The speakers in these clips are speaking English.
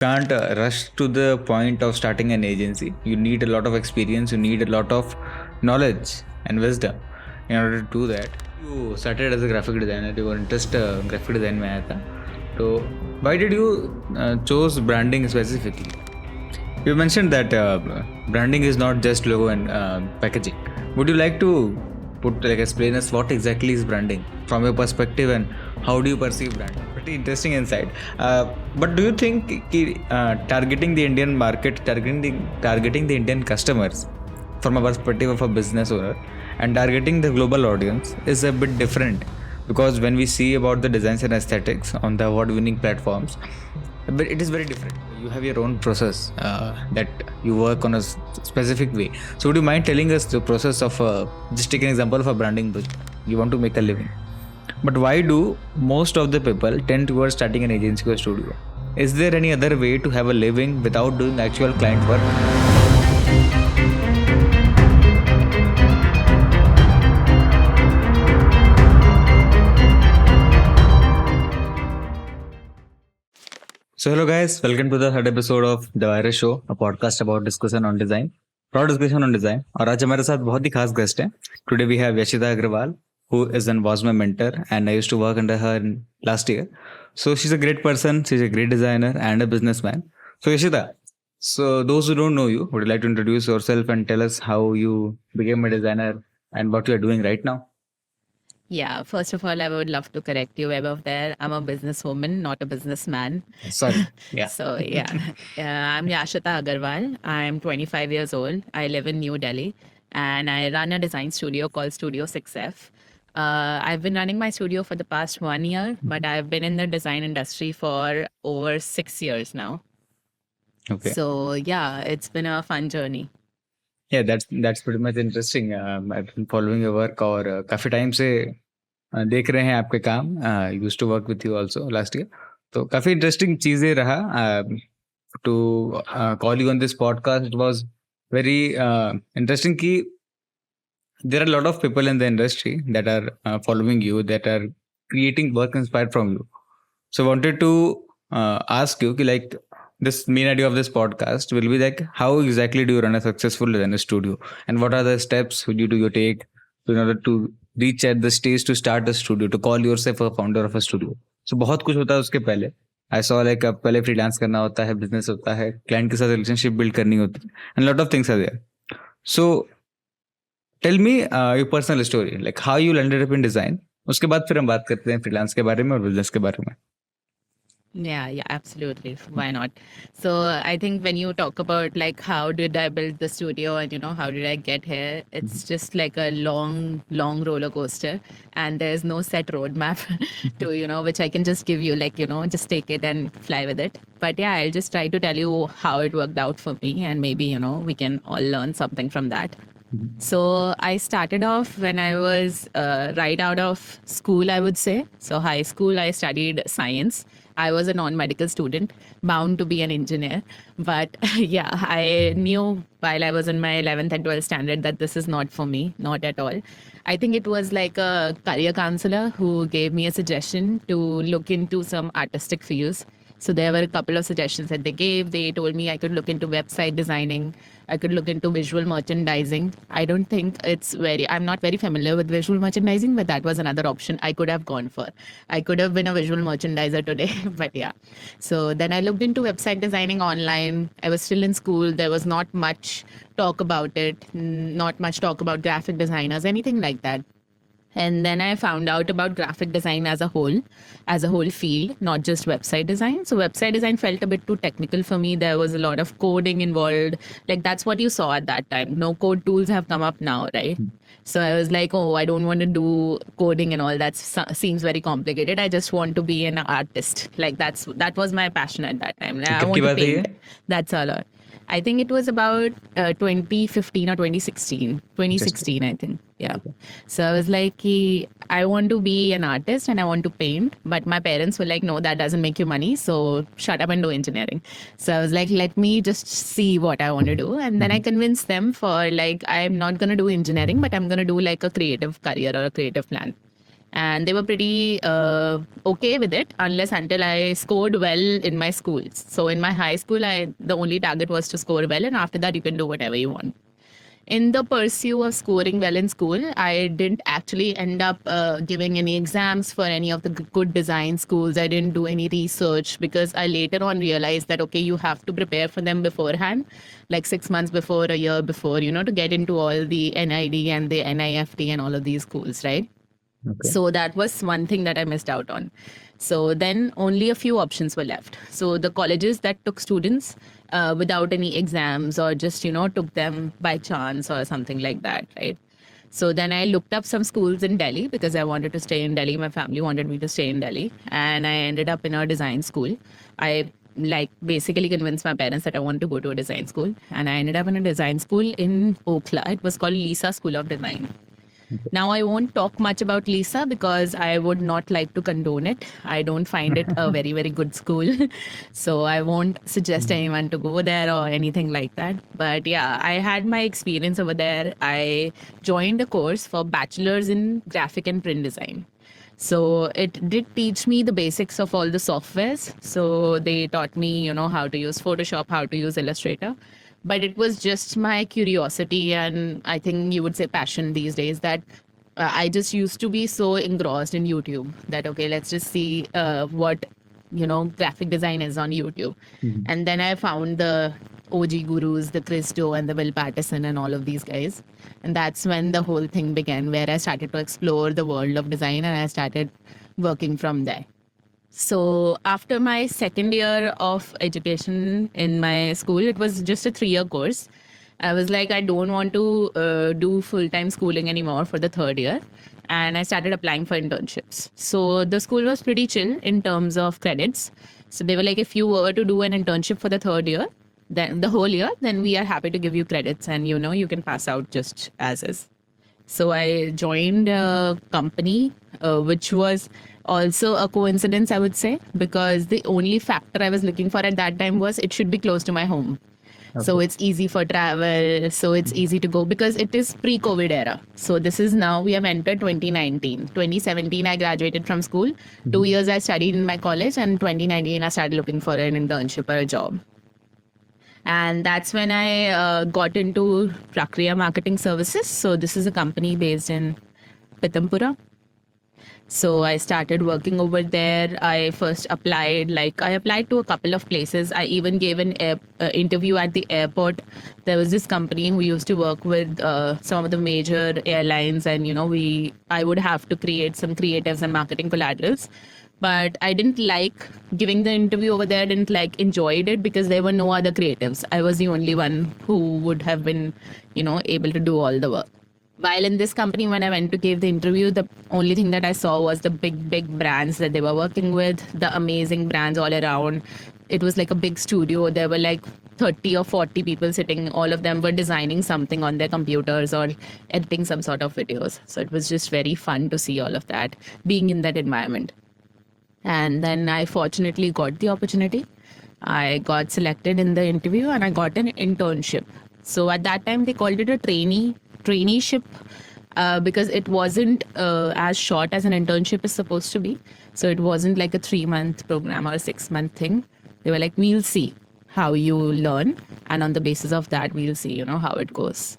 Can't rush to the point of starting an agency. You need a lot of experience, you need a lot of knowledge and wisdom in order to do that. You started as a graphic designer, your interest graphic design में आया था. So why did you chose branding specifically? You mentioned that branding is not just logo and packaging. Would you like to explain us what exactly is branding from your perspective and how do you perceive branding? Pretty interesting insight. But do you think targeting the Indian market, targeting the Indian customers from a perspective of a business owner and targeting the global audience is a bit different? Because when we see about the designs and aesthetics on the award-winning platforms, but it is very different. You have your own process that you work on a specific way. So would you mind telling us the process of just take an example of a branding project? You want to make a living, but why do most of the people tend towards starting an agency or studio? Is there any other way to have a living without doing actual client work? So hello guys, welcome to the third episode of the VYRus Show, a podcast about discussion on design, proud discussion on design. और आज हमारे साथ बहुत ही खास guest हैं. Today we have Yashita Agarwal, who was my mentor, and I used to work under her last year. So she's a great person, she's a great designer and a businessman. So Yashita, so those who don't know you, would you like to introduce yourself and tell us how you became a designer and what you are doing right now? Yeah, first of all, I would love to correct you, Vaibhav, there. I'm a businesswoman, not a businessman. Sorry. Yeah. So, yeah. I'm Yashita Agarwal. I'm 25 years old. I live in New Delhi and I run a design studio called Studio 6F. I've been running my studio for the past 1 year, but I've been in the design industry for over 6 years now. Okay. So, yeah, it's been a fun journey. Yeah, that's pretty much interesting. I've been following your work और काफी time से देख रहे हैं आपके काम. Used to work with you also last year. तो काफी इंटरेस्टिंग चीजें रहा. To call you on this podcast, it was very interesting कि there are a lot of people in the industry that are following you, that are creating work inspired from you. So I wanted to ask you कि this main idea of this podcast will be like, how exactly do you run a successful designer studio, and what are the steps you take in order to reach at the stage to start a studio, to call yourself a founder of a studio? So बहुत कुछ होता है उसके पहले. I saw पहले freelance करना होता है, business होता है, client के साथ relationship build करनी होती है, and a lot of things are there. So tell me your personal story, like how you landed up in design. उसके बाद फिर हम बात करते हैं freelance के बारे में और business के बारे में. Yeah, absolutely. Why not? So I think when you talk about how did I build the studio and how did I get here, it's just like a long roller coaster, and there's no set roadmap to which I can just give you just take it and fly with it. But yeah, I'll just try to tell you how it worked out for me, and maybe we can all learn something from that. So I started off when I was right out of school, I would say. So high school, I studied science. I was a non-medical student, bound to be an engineer. But yeah, I knew while I was in my 11th and 12th standard that this is not for me, not at all. I think it was like a career counselor who gave me a suggestion to look into some artistic fields. So there were a couple of suggestions that they gave. They told me I could look into website designing. I could look into visual merchandising. I don't think I'm not very familiar with visual merchandising, but that was another option I could have gone for. I could have been a visual merchandiser today, but yeah. So then I looked into website designing online. I was still in school. There was not much talk about it, not much talk about graphic designers, anything like that. And then I found out about graphic design as a whole field, not just website design. So website design felt a bit too technical for me. There was a lot of coding involved. That's what you saw at that time. No code tools have come up now, right? So I was like, oh, I don't want to do coding and all. That seems very complicated. I just want to be an artist. That was my passion at that time. I want to paint. That's all. I think it was about 2015 or 2016. 2016, I think. Yeah. So I was like, I want to be an artist and I want to paint. But my parents were like, no, that doesn't make you money. So shut up and do engineering. So I was like, let me just see what I want to do. And then I convinced them for I'm not going to do engineering, but I'm going to do a creative career or a creative plan. And they were pretty okay with it unless until I scored well in my schools. So in my high school, the only target was to score well, and after that, you can do whatever you want. In the pursuit of scoring well in school, I didn't actually end up giving any exams for any of the good design schools. I didn't do any research because I later on realized that, okay, you have to prepare for them beforehand, like 6 months before, a year before, to get into all the NID and the NIFT and all of these schools, right? Okay. So that was one thing that I missed out on. So then only a few options were left. So the colleges that took students without any exams or just, took them by chance or something like that, right? So then I looked up some schools in Delhi because I wanted to stay in Delhi. My family wanted me to stay in Delhi. And I ended up in a design school. I basically convinced my parents that I wanted to go to a design school. And I ended up in a design school in Okhla. It was called Lisa School of Design. Now, I won't talk much about Lisa because I would not like to condone it. I don't find it a very, very good school. So I won't suggest anyone to go there or anything like that. But yeah, I had my experience over there. I joined a course for bachelor's in graphic and print design. So it did teach me the basics of all the softwares. So they taught me, how to use Photoshop, how to use Illustrator. But it was just my curiosity and I think you would say passion these days that I just used to be so engrossed in YouTube that, okay, let's just see what, graphic design is on YouTube. Mhm. And then I found the OG gurus, the Chris Do and the Will Patterson and all of these guys. And that's when the whole thing began, where I started to explore the world of design and I started working from there. So after my second year of education in my school, it was just a 3-year course. I was like, I don't want to do full-time schooling anymore for the third year. And I started applying for internships. So the school was pretty chill in terms of credits. So they were like, if you were to do an internship for the third year, then the whole year, then we are happy to give you credits and, you can pass out just as is. So I joined a company, which was also a coincidence, I would say, because the only factor I was looking for at that time was it should be close to my home. So Okay. it's easy for travel. So it's easy to go because it is pre-COVID era. So this is now we have entered 2019. 2017, I graduated from school. 2 years I studied in my college, and 2019 I started looking for an internship or a job. And that's when I got into Prakriya Marketing Services. So this is a company based in Pitampura. So I started working over there. I first applied, I applied to a couple of places. I even gave an interview at the airport. There was this company who used to work with some of the major airlines, and I would have to create some creatives and marketing collaterals. But I didn't like giving the interview over there. I didn't enjoyed it because there were no other creatives. I was the only one who would have been, able to do all the work. While in this company, when I went to give the interview, the only thing that I saw was the big, big brands that they were working with, the amazing brands all around. It was like a big studio. There were like 30 or 40 people sitting. All of them were designing something on their computers or editing some sort of videos. So it was just very fun to see all of that, being in that environment. And then I fortunately got the opportunity. I got selected in the interview and I got an internship. So at that time, they called it a traineeship because it wasn't as short as an internship is supposed to be. So it wasn't like a 3-month program or a 6-month thing. They were like, we'll see how you learn. And on the basis of that, we'll see, how it goes.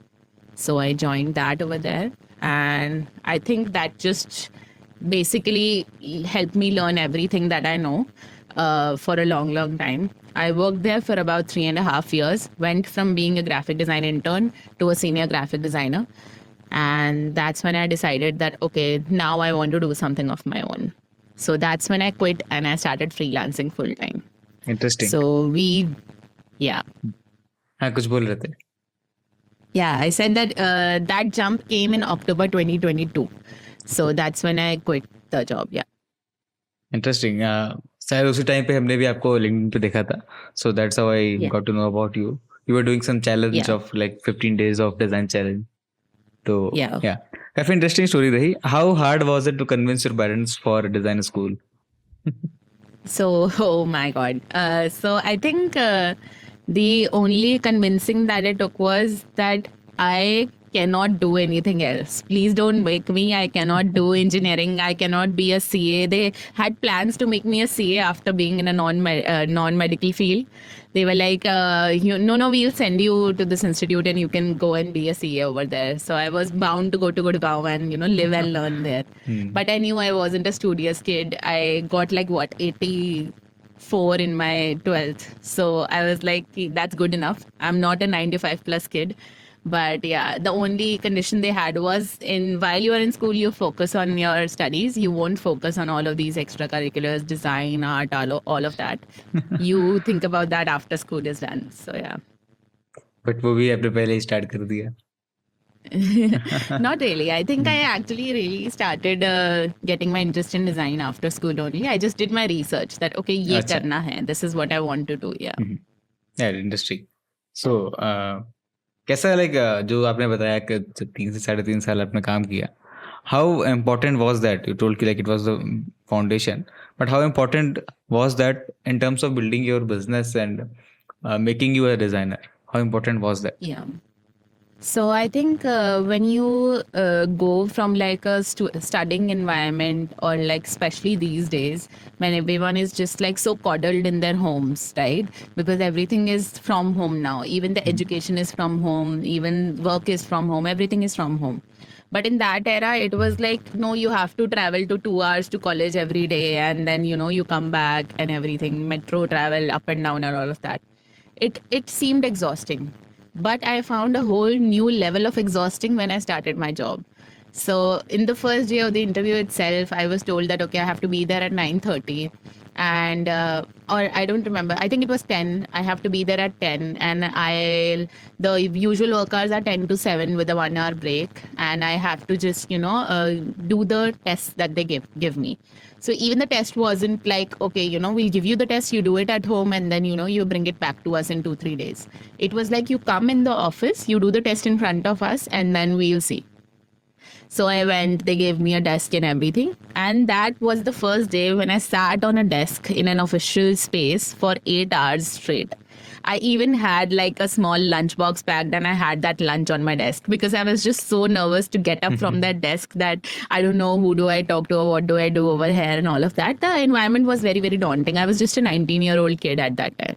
So I joined that over there. And I think that just basically helped me learn everything that I know for a long, long time. I worked there for about 3.5 years, went from being a graphic design intern to a senior graphic designer. And that's when I decided that, okay, now I want to do something of my own. So that's when I quit and I started freelancing full time. Interesting. So yeah. हाँ कुछ बोल रहे थे. Yeah, I said that that jump came in October 2022. So that's when I quit the job. Yeah. Interesting. शायद उसी time पे हमने भी आपको लिंक्डइन पे देखा था. So that's how I got to know about you. You were doing some challenge of like 15 days of design challenge. So yeah. काफी इंटरेस्टिंग स्टोरी रही. How hard was it to convince your parents for a design school? So, oh my God. So I think the only convincing that it took was that I cannot do anything else. Please don't make me. I cannot do engineering. I cannot be a CA. They had plans to make me a CA after being in a non-medical field. They were like, no, we'll send you to this institute and you can go and be a CA over there. So I was bound to go to Gurgaon and, live and learn there. But I knew I wasn't a studious kid. I got 84 in my 12th. So I was like, that's good enough. I'm not a 95 plus kid. But yeah, the only condition they had was while you are in school, you focus on your studies. You won't focus on all of these extracurriculars, design, art, all of that. You think about that after school is done. So yeah. But वो भी आपने पहले ही start कर दिया. Not really. I think I actually really started getting my interest in design after school only. I just did my research that, okay, ये करना है. This is what I want to do. Yeah. Yeah, industry. So, कैसा जो आपने बताया कि 3 से 3.5 साल आपने काम किया, how important was that? You told it was the foundation, but how important was that in terms of building your business and making you a designer? How important was that? Yeah. So I think when you go from a studying environment or especially these days when everyone is just so coddled in their homes, right? Because everything is from home now. Even the education is from home. Even work is from home. Everything is from home. But in that era, it was no, you have to travel to 2 hours to college every day. And then, you come back and everything, metro travel up and down and all of that. It seemed exhausting. But I found a whole new level of exhausting when I started my job. So in the first day of the interview itself, I was told that, okay, I have to be there at 9:30. And, or I don't remember, I think it was 10. I have to be there at 10. And the usual work hours are 10 to 7 with a 1 hour break. And I have to just, do the tests that they give me. So even the test wasn't okay, we'll give you the test, you do it at home, and then, you bring it back to us in 2-3 days. It was you come in the office, you do the test in front of us, and then we'll see. So I went, they gave me a desk and everything. And that was the first day when I sat on a desk in an official space for 8 hours straight. I even had a small lunchbox packed and I had that lunch on my desk because I was just so nervous to get up from that desk that I don't know who do I talk to or what do I do over here and all of that. The environment was very, very daunting. I was just a 19-year-old kid at that time.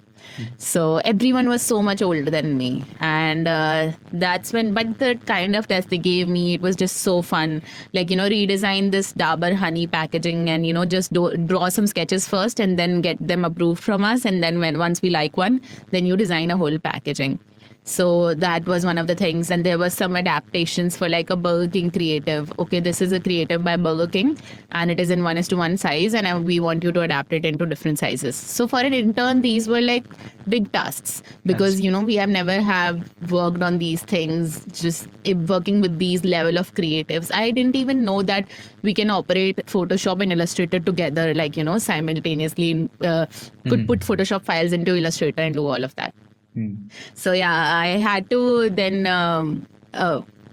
So everyone was so much older than me. And that's but the kind of test they gave me, it was just so fun. Redesign this Dabur honey packaging and, just draw some sketches first and then get them approved from us. And then once we like one, then you design a whole packaging. So that was one of the things. And there was some adaptations for a Burger King creative. Okay, this is a creative by Burger King and it is in 1:1 size and we want you to adapt it into different sizes. So for an intern, these were big tasks because, we have never worked on these things, just working with these level of creatives. I didn't even know that we can operate Photoshop and Illustrator together, simultaneously could put Photoshop files into Illustrator and do all of that. So yeah, I had to then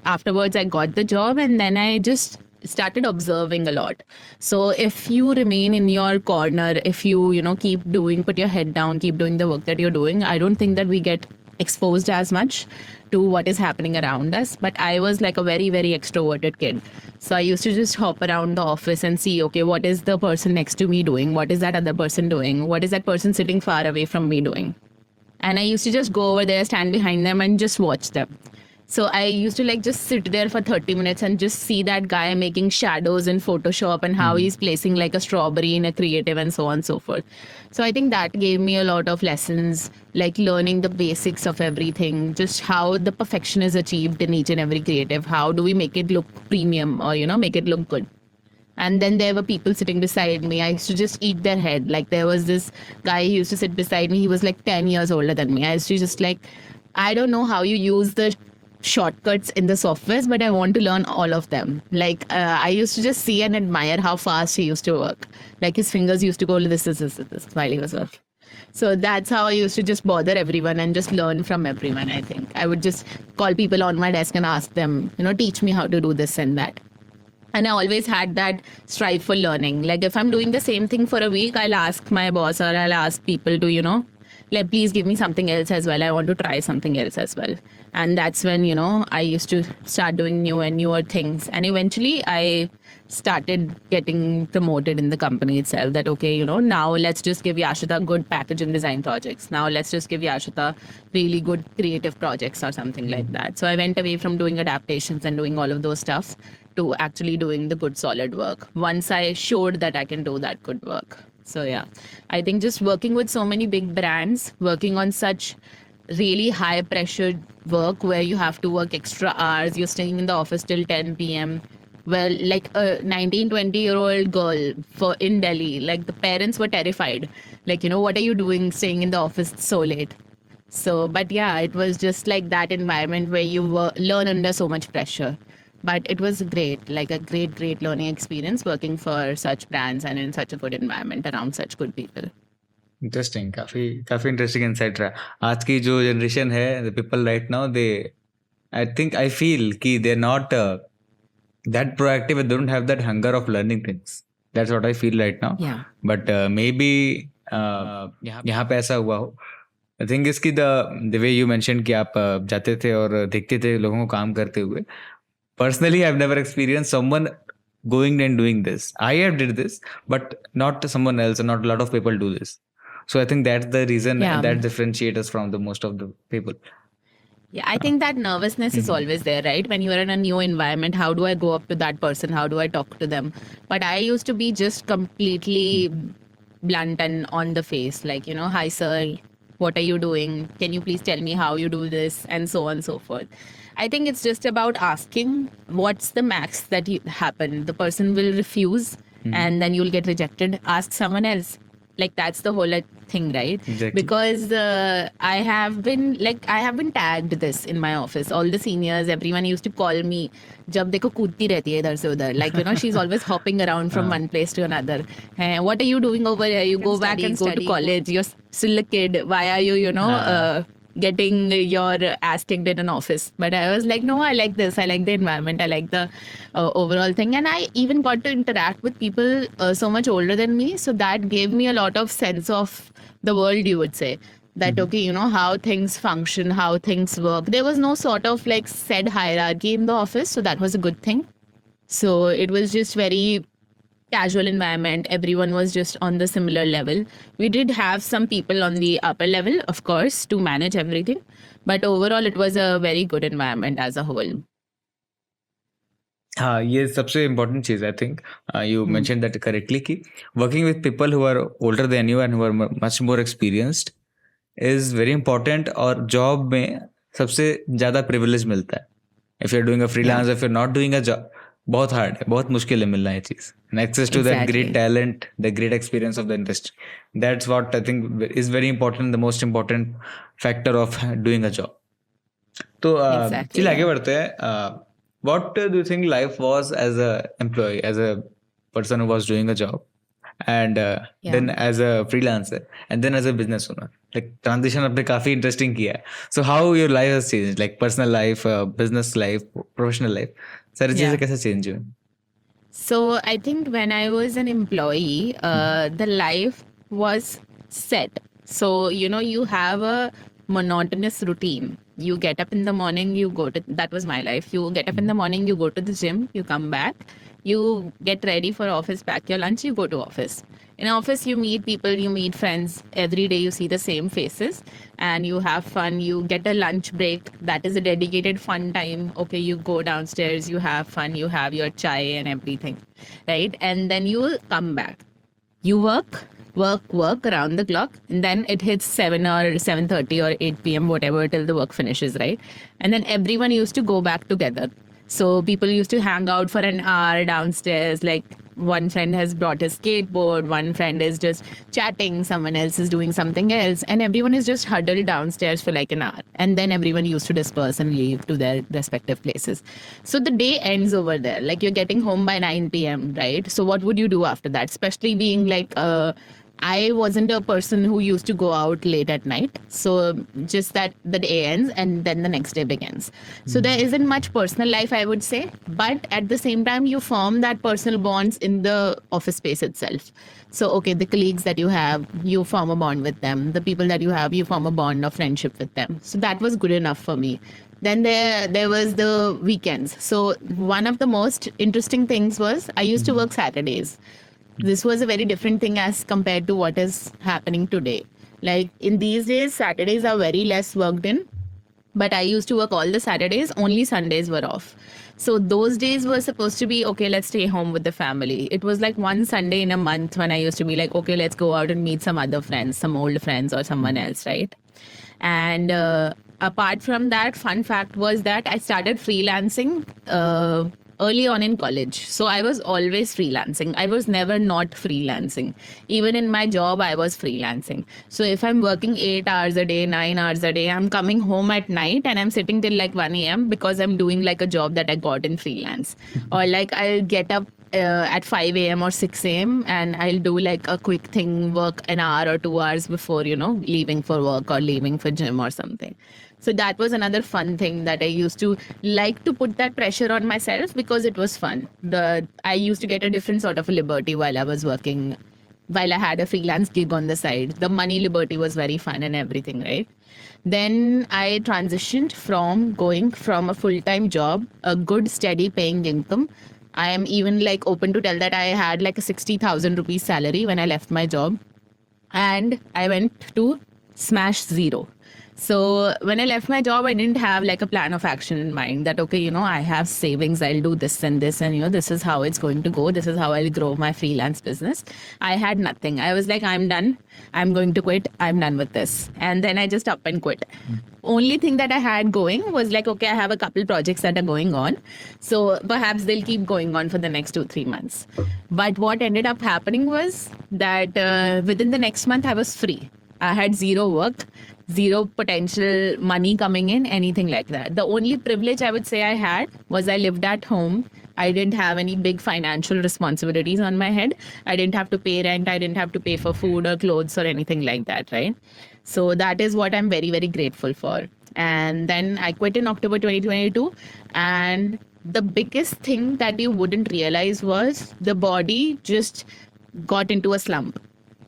afterwards I got the job and then I just started observing a lot. So if you remain in your corner, if you put your head down, keep doing the work that you're doing, I don't think that we get exposed as much to what is happening around us. But I was a very, very extroverted kid. So I used to just hop around the office and see, okay, what is the person next to me doing? What is that other person doing? What is that person sitting far away from me doing? And I used to just go over there, stand behind them and just watch them. So I used to just sit there for 30 minutes and just see that guy making shadows in Photoshop and how he's placing a strawberry in a creative and so on and so forth. So I think that gave me a lot of lessons, learning the basics of everything, just how the perfection is achieved in each and every creative. How do we make it look premium or, make it look good? And then there were people sitting beside me. I used to just eat their head. There was this guy who used to sit beside me. He was 10 years older than me. I used to just I don't know how you use the shortcuts in the softwares, but I want to learn all of them. I used to just see and admire how fast he used to work. His fingers used to go this while he was working. So that's how I used to just bother everyone and just learn from everyone, I think. I would just call people on my desk and ask them, teach me how to do this and that. And I always had that strive for learning. If I'm doing the same thing for a week, I'll ask my boss or I'll ask people to, like, please give me something else as well. I want to try something else as well. And that's when, I used to start doing new and newer things. And eventually I started getting promoted in the company itself, that, okay, now let's just give Yashita good package and design projects. Now let's just give Yashita really good creative projects or something like that. So I went away from doing adaptations and doing all of those stuff to actually doing the good solid work once I showed that I can do that good work. So yeah, I think just working with so many big brands, working on such really high pressure work where you have to work extra hours, you're staying in the office till 10 p.m. Well, like a 19, 20-year-old girl in Delhi, like the parents were terrified. Like, what are you doing staying in the office so late? So, but yeah, it was just like that environment where you learn under so much pressure. But it was great, like a great learning experience working for such brands and in such a good environment around such good people. Interesting, काफी काफी interesting insight रहा. आज की जो generation है, the people right now, they I feel कि they are not that proactive, they don't have that hunger of learning things. That's what I feel right now. Yeah. But maybe यहाँ पे ऐसा हुआ हो. I think is कि the way you mentioned कि आप जाते थे और देखते थे लोगों को काम करते हुए. Personally, I've never experienced someone going and doing this. I have did this, but not someone else, and not a lot of people do this. So I think that's the reason that differentiates us from the most of the people. Yeah, I think that nervousness is always there, right? When you are in a new environment, how do I go up to that person? How do I talk to them? But I used to be just completely blunt and on the face, like, hi, sir, what are you doing? Can you please tell me how you do this? And so on and so forth. I think it's just about asking what's the max that happen. The person will refuse and then you'll get rejected. Ask someone else. Like, that's the whole thing, right? Exactly. Because I have been tagged this in my office. All the seniors, everyone used to call me जब देखो कूदती रहती है इधर से उधर. Like, she's always hopping around from one place to another. Hey, what are you doing over here? You go back and go to college. You're still a kid. Why are you, getting your ass kicked in an office? But I was like, no, I like this. I like the environment. I like the overall thing. And I even got to interact with people so much older than me. So that gave me a lot of sense of the world, you would say. That, okay, how things function, how things work. There was no sort of like said hierarchy in the office. So that was a good thing. So it was just very casual environment. Everyone was just on the similar level. We did have some people on the upper level, of course, to manage everything. But overall, it was a very good environment as a whole. हाँ, ये सबसे important चीज़ I think you mention that correctly कि working with people who are older than you and who are much more experienced is very important. और job में सबसे ज़्यादा privilege मिलता है. If you are doing a freelance, if you are not doing a job, बहुत hard है, बहुत मुश्किल है मिलना है चीज़. And access to that great talent, the great experience of the industry, that's what I think is very important, the most important factor of doing a job. तो चलिए आगे बढ़ते हैं. What do you think life was as a employee, as a person who was doing a job, and then as a freelancer, and then as a business owner? Like transition आपने काफी interesting किया है. So how your life has changed, like personal life, business life, professional life, सारी चीजें कैसे change हुई? So I think when I was an employee, the life was set. So, you have a monotonous routine. You get up in the morning, you go to, that was my life. You get up in the morning, you go to the gym, you come back, you get ready for office, pack your lunch, you go to office. In office, you meet people, you meet friends. Every day you see the same faces and you have fun. You get a lunch break. That is a dedicated fun time. Okay, you go downstairs, you have fun, you have your chai and everything, right? And then you come back. You work around the clock, and then it hits 7 or 7:30 or 8 p.m, whatever, till the work finishes, right? And then everyone used to go back together. So people used to hang out for an hour downstairs. Like, one friend has brought his skateboard, one friend is just chatting, someone else is doing something else, and everyone is just huddled downstairs for like an hour. And then everyone used to disperse and leave to their respective places. So the day ends over there. Like, you're getting home by 9 p.m, right? So what would you do after that? Especially being like I wasn't a person who used to go out late at night. So just that the day ends and then the next day begins. So there isn't much personal life, I would say. But at the same time, you form that personal bonds in the office space itself. So, okay, the colleagues that you form a bond with them. The people that you form a bond of friendship with them. So that was good enough for me. Then there was the weekends. So one of the most interesting things was I used to work Saturdays. This was a very different thing as compared to what is happening today. Like in these days, Saturdays are very less worked in, but I used to work all the Saturdays, only Sundays were off. So those days were supposed to be, okay, let's stay home with the family. It was like one Sunday in a month when I used to be like, okay, let's go out and meet some other friends, some old friends or someone else, right? And apart from that, fun fact was that I started freelancing early on in college. So I was always freelancing. I was never not freelancing. Even in my job, I was freelancing. So if I'm working 8 hours a day, 9 hours a day, I'm coming home at night and I'm sitting till like 1 a.m. because I'm doing like a job that I got in freelance. Or like I'll get up at 5 a.m. or 6 a.m. and I'll do like a quick thing, work an hour or 2 hours before, leaving for work or leaving for gym or something. So that was another fun thing that I used to like to put that pressure on myself because it was fun. I used to get a different sort of a liberty while I was working, while I had a freelance gig on the side. The money liberty was very fun and everything, right? Then I transitioned from going from a full-time job, a good steady paying income. I am even like open to tell that I had like a 60,000 rupees salary when I left my job. And I went to smash zero. So when I left my job, I didn't have like a plan of action in mind that, okay, I have savings, I'll do this and this, and, this is how it's going to go. This is how I'll grow my freelance business. I had nothing. I was like, I'm done. I'm going to quit. I'm done with this. And then I just up and quit. Only thing that I had going was like, okay, I have a couple projects that are going on. So perhaps they'll keep going on for the next 2-3 months. But what ended up happening was that within the next month, I was free. I had zero work, zero potential money coming in, anything like that. The only privilege I would say I had was I lived at home. I didn't have any big financial responsibilities on my head. I didn't have to pay rent. I didn't have to pay for food or clothes or anything like that, right? So that is what I'm very, very grateful for. And then I quit in October 2022. And the biggest thing that you wouldn't realize was the body just got into a slump.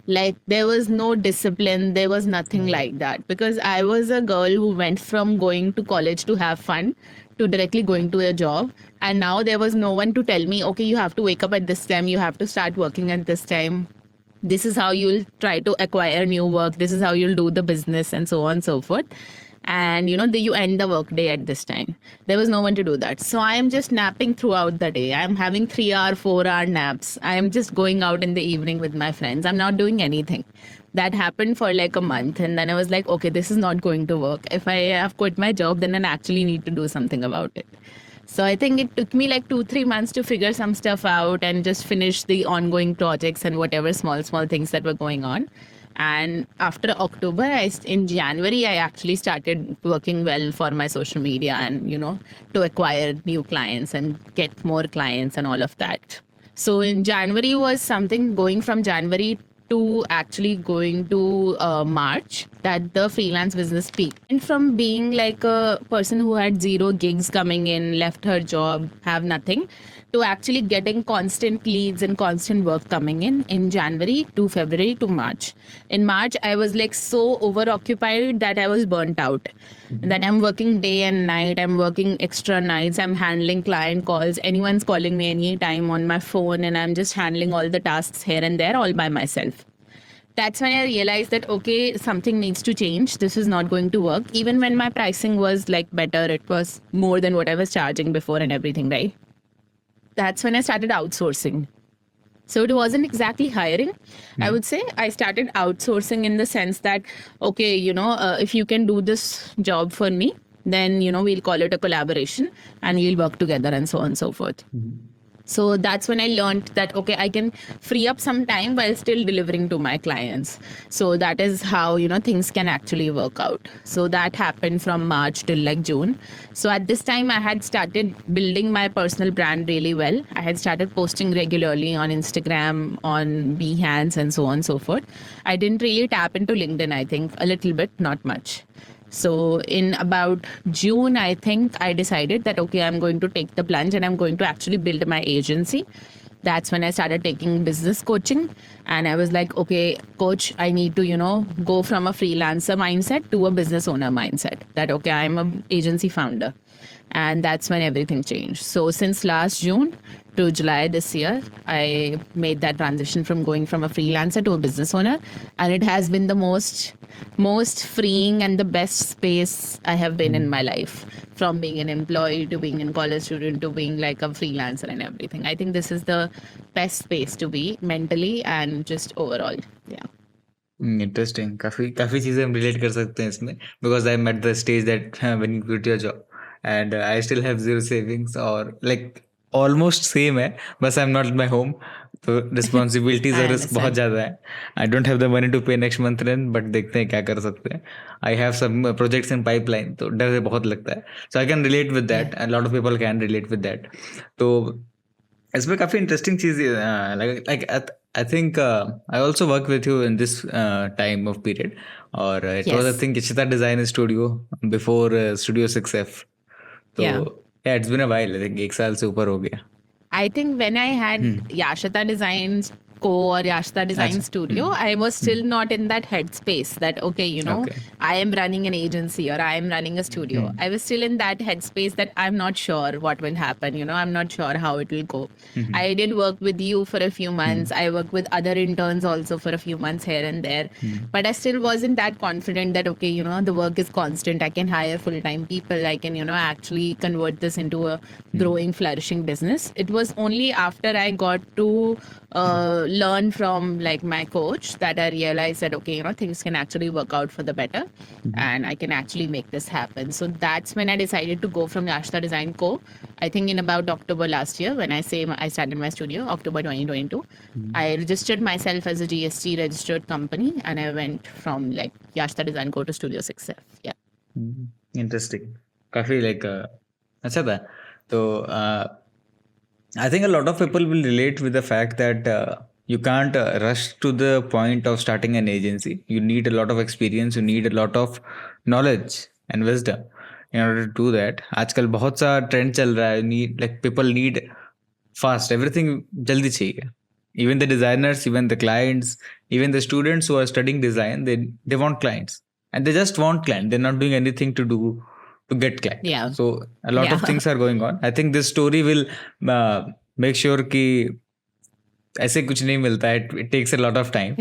Like there was no discipline, there was nothing like that, because I was a girl who went from going to college to have fun to directly going to a job, and now there was no one to tell me, okay, you have to wake up at this time, you have to start working at this time, this is how you'll try to acquire new work, this is how you'll do the business, and so on and so forth. And you end the workday at this time. There was no one to do that. So I am just napping throughout the day. I'm having 3-hour, 4-hour naps. I am just going out in the evening with my friends. I'm not doing anything. That happened for like a month. And then I was like, okay, this is not going to work. If I have quit my job, then I actually need to do something about it. So I think it took me like 2-3 months to figure some stuff out and just finish the ongoing projects and whatever small things that were going on. And after October, in January, I actually started working well for my social media and, to acquire new clients and get more clients and all of that. So in January was something going from January to actually going to March that the freelance business peaked. And from being like a person who had zero gigs coming in, left her job, have nothing, to actually getting constant leads and constant work coming in January to February to March. In March, I was like so overoccupied that I was burnt out. That I'm working day and night, I'm working extra nights, I'm handling client calls, anyone's calling me anytime on my phone, and I'm just handling all the tasks here and there all by myself. That's when I realized that, okay, something needs to change. This is not going to work. Even when my pricing was like better, it was more than what I was charging before and everything, right? That's when I started outsourcing. So it wasn't exactly hiring. I would say I started outsourcing in the sense that, okay, if you can do this job for me, then, we'll call it a collaboration and we'll work together and so on and so forth. So that's when I learned that, okay, I can free up some time while still delivering to my clients. So that is how, things can actually work out. So that happened from March till like June. So at this time, I had started building my personal brand really well. I had started posting regularly on Instagram, on Behance, and so on and so forth. I didn't really tap into LinkedIn, I think, a little bit, not much. So in about June, I think I decided that, okay, I'm going to take the plunge and I'm going to actually build my agency. That's when I started taking business coaching. And I was like, okay, coach, I need to, go from a freelancer mindset to a business owner mindset. That, okay, I'm an agency founder. And that's when everything changed. So since last June to July this year, I made that transition from going from a freelancer to a business owner. And it has been the most freeing and the best space I have been in my life, from being an employee to being a college student to being like a freelancer and everything. I think this is the best space to be mentally and just overall. Yeah. Interesting, काफ़ी काफ़ी चीज़ें हम relate कर सकते हैं इसमें, because I am at the stage that when you quit your job and I still have zero savings और like almost same है, बस I am not my home, तो रिस्पॉन्सिबिलिटीज और रिस्क बहुत ज़्यादा है. I don't have the money to pay next month rent, but देखते हैं क्या कर सकते हैं. I have some projects in pipeline, तो डर बहुत लगता है. So I can relate with that and lot of people can relate with that. तो इसमें काफ़ी इंटरेस्टिंग चीज़ like I think I also worked with you in this time of period, or it was, I Yes. think, Yashita Design Studio before Studio 6F. So Yeah. yeah, it's been a while. I think 1 साल से ऊपर हो गया. I think when I had Yashita Designs Co or Yashita Design Achha. Studio, I was still not in that headspace that, okay, Okay. I am running an agency or I am running a studio. I was still in that headspace that I'm not sure what will happen. I'm not sure how it will go. I did work with you for a few months. I worked with other interns also for a few months here and there. But I still wasn't that confident that, okay, the work is constant. I can hire full-time people. I can, actually convert this into a growing, flourishing business. It was only after I got to learn from like my coach that I realized that, okay, things can actually work out for the better and I can actually make this happen. So that's when I decided to go from Yashita Design Co. I think in about October last year, when I started my studio, October 2022, I registered myself as a GST registered company and I went from like Yashita Design Co to Studio 6F. Yeah. Interesting. काफ़ी like अच्छा था. तो I think a lot of people will relate with the fact that you can't rush to the point of starting an agency. You need a lot of experience, you need a lot of knowledge and wisdom in order to do that. आजकल बहुत सा trend चल रहा है, like people need fast, everything जल्दी चाहिए. Even the designers, even the clients, even the students who are studying design, they want clients, and they just want clients. They're not doing anything to get clients. Yeah. So a lot of Yeah. things are going on. I think this story will make sure कि ऐसे कुछ नहीं मिलता है. It takes a lot of time.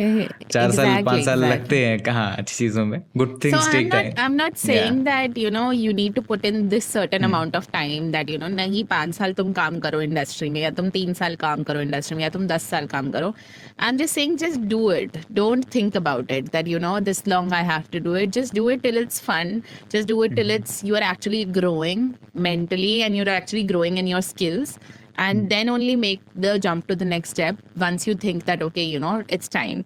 4 साल 5 साल लगते हैं कहाँ अच्छी चीज़ों में. Good things take time. I'm not saying that, you need to put in this certain amount of time that, नहीं 5 साल तुम काम करो इंडस्ट्री में या तुम 3 साल काम करो इंडस्ट्री में या तुम 10 साल काम करो. I'm just saying just do it. Don't think about it that, this long I have to do it. Just do it till it's fun. Just do it till you are actually growing mentally and you're actually growing in your skills. And then only make the jump to the next step once you think that, okay, it's time.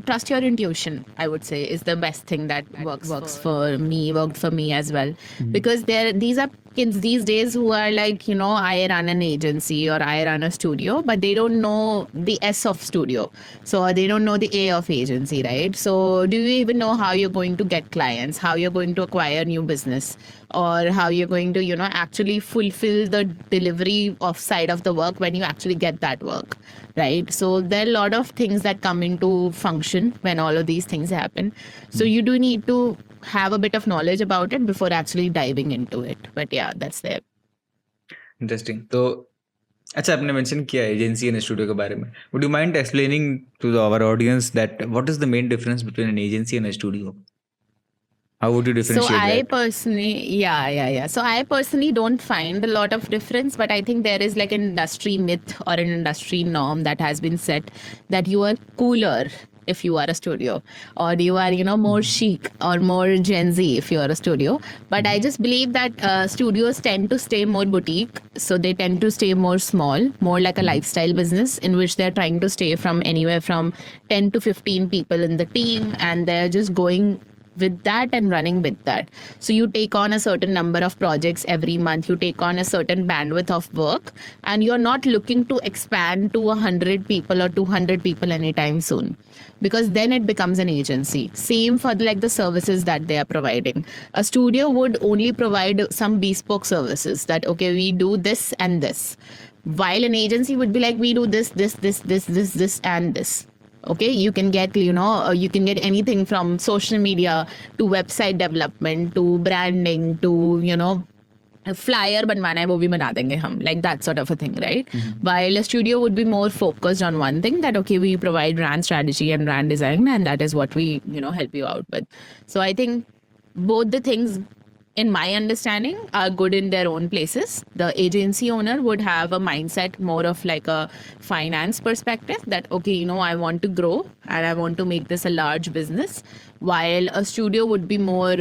Trust your intuition, I would say, is the best thing that worked for me as well. Because these are kids these days who are like, I run an agency or I run a studio, but they don't know the S of studio. So they don't know the A of agency, right? So do you even know how you're going to get clients, how you're going to acquire new business, or how you're going to, actually fulfill the delivery of side of the work when you actually get that work, right? So there are a lot of things that come into function when all of these things happen. So you do need to have a bit of knowledge about it before actually diving into it. But yeah, that's there. Interesting. तो अच्छा, आपने mention किया agency and studio के बारे में. Would you mind explaining to our audience that what is the main difference between an agency and a studio? How would you differentiate So I that? personally, yeah. So I personally don't find a lot of difference, but I think there is like an industry myth or an industry norm that has been set that you are cooler if you are a studio, or you are, more chic or more Gen Z if you are a studio. But I just believe that studios tend to stay more boutique, so they tend to stay more small, more like a lifestyle business in which they're trying to stay from anywhere from 10 to 15 people in the team, and they're just going with that and running with that. So you take on a certain number of projects every month, you take on a certain bandwidth of work, and you're not looking to expand to 100 people or 200 people anytime soon, because then it becomes an agency. Same for like the services that they are providing. A studio would only provide some bespoke services that, okay, we do this and this, while an agency would be like, we do this and this. Okay, you can get, you can get anything from social media to website development to branding to, flyer बनवाना है वो भी बना देंगे हम, like that sort of a thing, right? While a studio would be more focused on one thing, that okay, we provide brand strategy and brand design, and that is what we, help you out with. So I think both the things, in my understanding, are good in their own places. The agency owner would have a mindset more of like a finance perspective, that okay, I want to grow and I want to make this a large business, while a studio would be more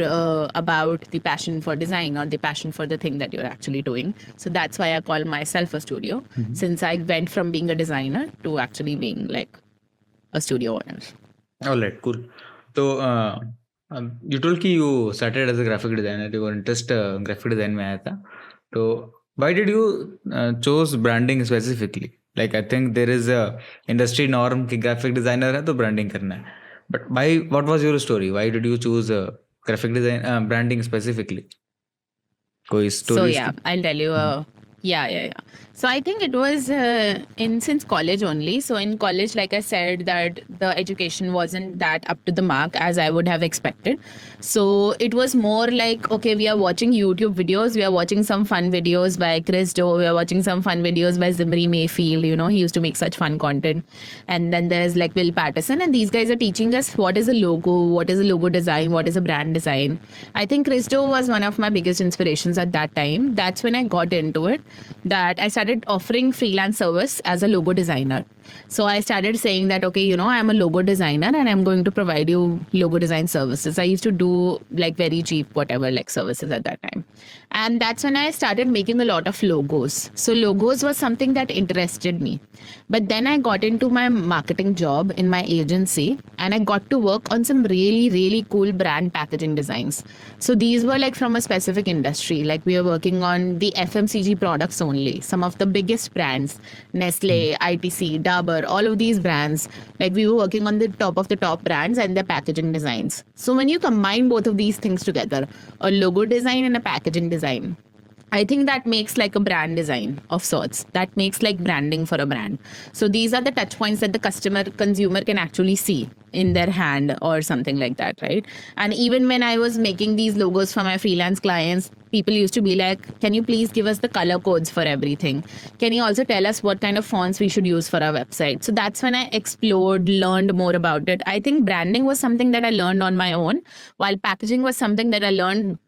about the passion for design or the passion for the thing that you're actually doing. So that's why I call myself a studio, since I went from being a designer to actually being like a studio owner. All right, cool. So you told कि you started as a graphic designer, your interest graphic design में आया था. So why did you chose branding specifically? Like I think there is a industry norm कि graphic designer है तो branding करना है. But why? What was your story? Why did you choose graphic design branding specifically? कोई story? So yeah, I'll tell you. Yeah. So I think it was since college only. So in college, like I said, that the education wasn't that up to the mark as I would have expected. So it was more like, okay, we are watching YouTube videos, we are watching some fun videos by Chris Do, we are watching some fun videos by Zimri Mayfield. He used to make such fun content. And then there's like Will Patterson, and these guys are teaching us what is a logo, what is a logo design, what is a brand design. I think Chris Do was one of my biggest inspirations at that time. That's when I got into it, that I started offering freelance service as a logo designer. So I started saying that, okay, I'm a logo designer and I'm going to provide you logo design services. I used to do like very cheap, whatever, like services at that time. And that's when I started making a lot of logos. So logos was something that interested me. But then I got into my marketing job in my agency, and I got to work on some really, really cool brand packaging designs. So these were like from a specific industry. Like we were working on the FMCG products only. Some of the biggest brands, Nestle, ITC, Dabur, all of these brands, like we were working on the top of the top brands and their packaging designs. So when you combine both of these things together, a logo design and a packaging design, I think that makes like a brand design of sorts. That makes like branding for a brand. So these are the touch points that the consumer can actually see in their hand or something like that, right? And even when I was making these logos for my freelance clients, people used to be like, can you please give us the color codes for everything? Can you also tell us what kind of fonts we should use for our website? So that's when I explored, learned more about it. I think branding was something that I learned on my own, while packaging was something that I learned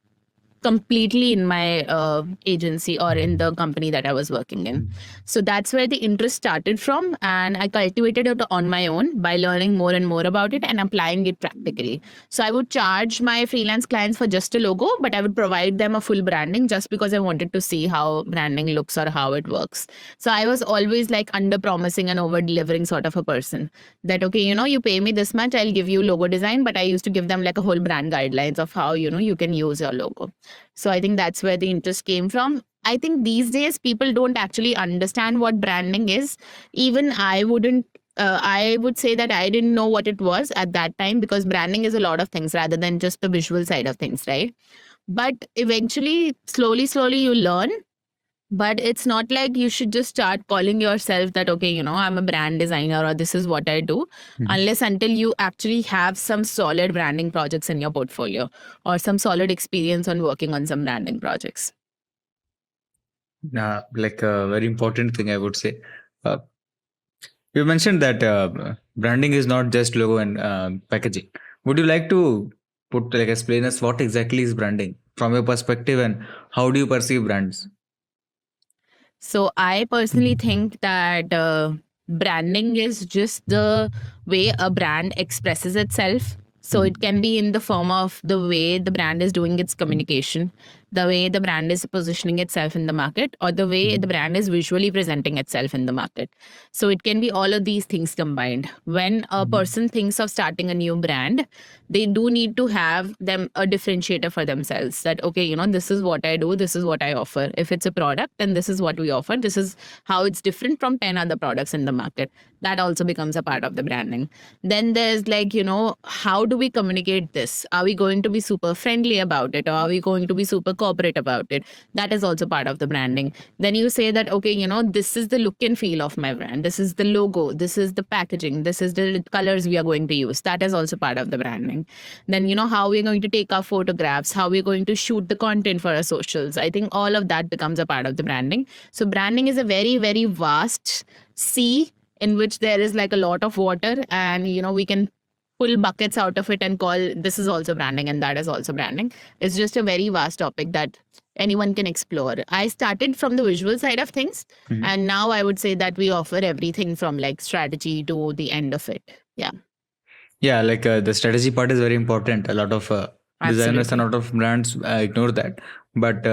completely in my agency or in the company that I was working in. So that's where the interest started from, and I cultivated it on my own by learning more and more about it and applying it practically. So I would charge my freelance clients for just a logo, but I would provide them a full branding just because I wanted to see how branding looks or how it works. So I was always like under promising and over delivering sort of a person, that okay, you pay me this much, I'll give you logo design, but I used to give them like a whole brand guidelines of how you can use your logo. So I think that's where the interest came from. I think these days people don't actually understand what branding is. Even I wouldn't. I would say that I didn't know what it was at that time, because branding is a lot of things rather than just the visual side of things, right? But eventually, slowly, you learn. But it's not like you should just start calling yourself that, okay, I'm a brand designer or this is what I do, unless until you actually have some solid branding projects in your portfolio or some solid experience on working on some branding projects. Like a very important thing, I would say. You mentioned that branding is not just logo and packaging. Would you like to explain us what exactly is branding from your perspective, and how do you perceive brands? So I personally think that branding is just the way a brand expresses itself. So it can be in the form of the way the brand is doing its communication, the way the brand is positioning itself in the market, or the way the brand is visually presenting itself in the market. So it can be all of these things combined. When a person thinks of starting a new brand, they do need to have them a differentiator for themselves, that okay, this is what I do, this is what I offer. If it's a product, then this is what we offer, this is how it's different from 10 other products in the market. That also becomes a part of the branding. Then there's like, how do we communicate this? Are we going to be super friendly about it, or are we going to be super corporate about it? That is also part of the branding. Then you say that okay, this is the look and feel of my brand, this is the logo, this is the packaging, this is the colors we are going to use. That is also part of the branding. Then how we're going to take our photographs, how we're going to shoot the content for our socials. I think all of that becomes a part of the branding. So branding is a very, very vast sea in which there is like a lot of water, and we can pull buckets out of it and call this is also branding and that is also branding. It's just a very vast topic that anyone can explore. I started from the visual side of things, and now I would say that we offer everything from like strategy to the end of it. Yeah, like the strategy part is very important. A lot of designers and a lot of brands ignore that. But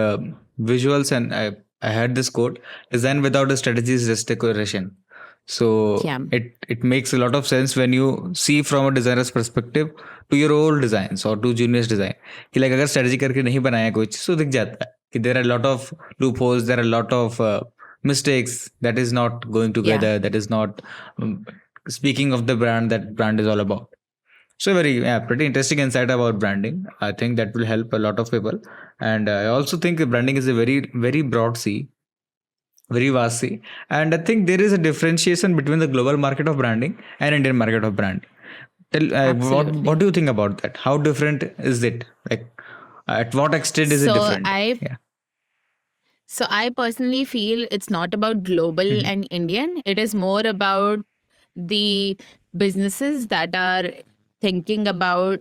visuals, and I had this quote: "Design without a strategy is just decoration." So Yeah. it makes a lot of sense when you see from a designer's perspective to your old designs or to junior's design. कि like अगर strategy करके नहीं बनाया कुछ, so दिख जाता है कि there are a lot of loopholes, there are a lot of mistakes that is not going together, that is not speaking of the brand that brand is all about. So pretty interesting insight about branding. I think that will help a lot of people. And I also think branding is a very, very broad sea, very vast sea. And I think there is a differentiation between the global market of branding and Indian market of branding. What do you think about that? How different is it? Like, at what extent is it different? So I personally feel it's not about global and Indian. It is more about the businesses that are thinking about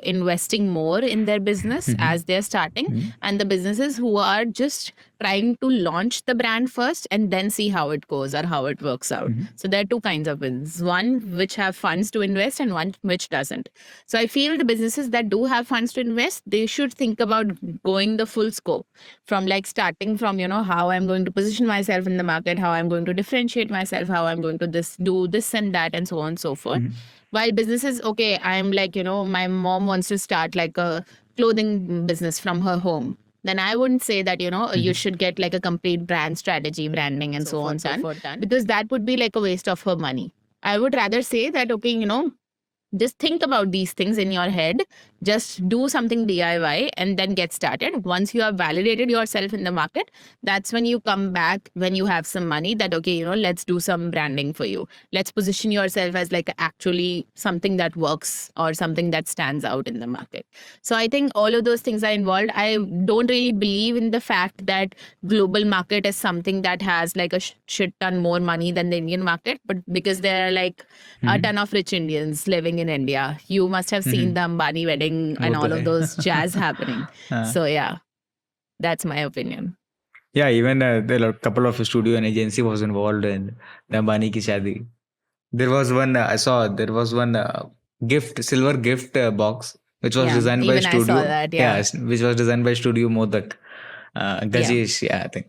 investing more in their business as they're starting, and the businesses who are just trying to launch the brand first and then see how it goes or how it works out. So there are two kinds of businesses, one which have funds to invest and one which doesn't. So I feel the businesses that do have funds to invest, they should think about going the full scope, from like starting from how I'm going to position myself in the market, how I'm going to differentiate myself, how I'm going to do this and that, and so on and so forth. While businesses, okay, I'm like, my mom wants to start like a clothing business from her home. Then I wouldn't say that, you should get like a complete brand strategy, branding, and so on done, because that would be like a waste of her money. I would rather say that, okay, just think about these things in your head. Just do something DIY and then get started. Once you have validated yourself in the market, that's when you come back, when you have some money, that, okay, let's do some branding for you. Let's position yourself as like actually something that works or something that stands out in the market. So I think all of those things are involved. I don't really believe in the fact that global market is something that has like a shit ton more money than the Indian market, but because there are like a ton of rich Indians living in India. You must have seen the Ambani wedding and all of those jazz happening. So yeah, that's my opinion. Yeah, even there are a couple of studio and agency was involved in the Ambani ki shadi. There was one I saw. There was one silver gift box which was designed by studio. I saw that, which was designed by Studio Modak. Gajesh, I think.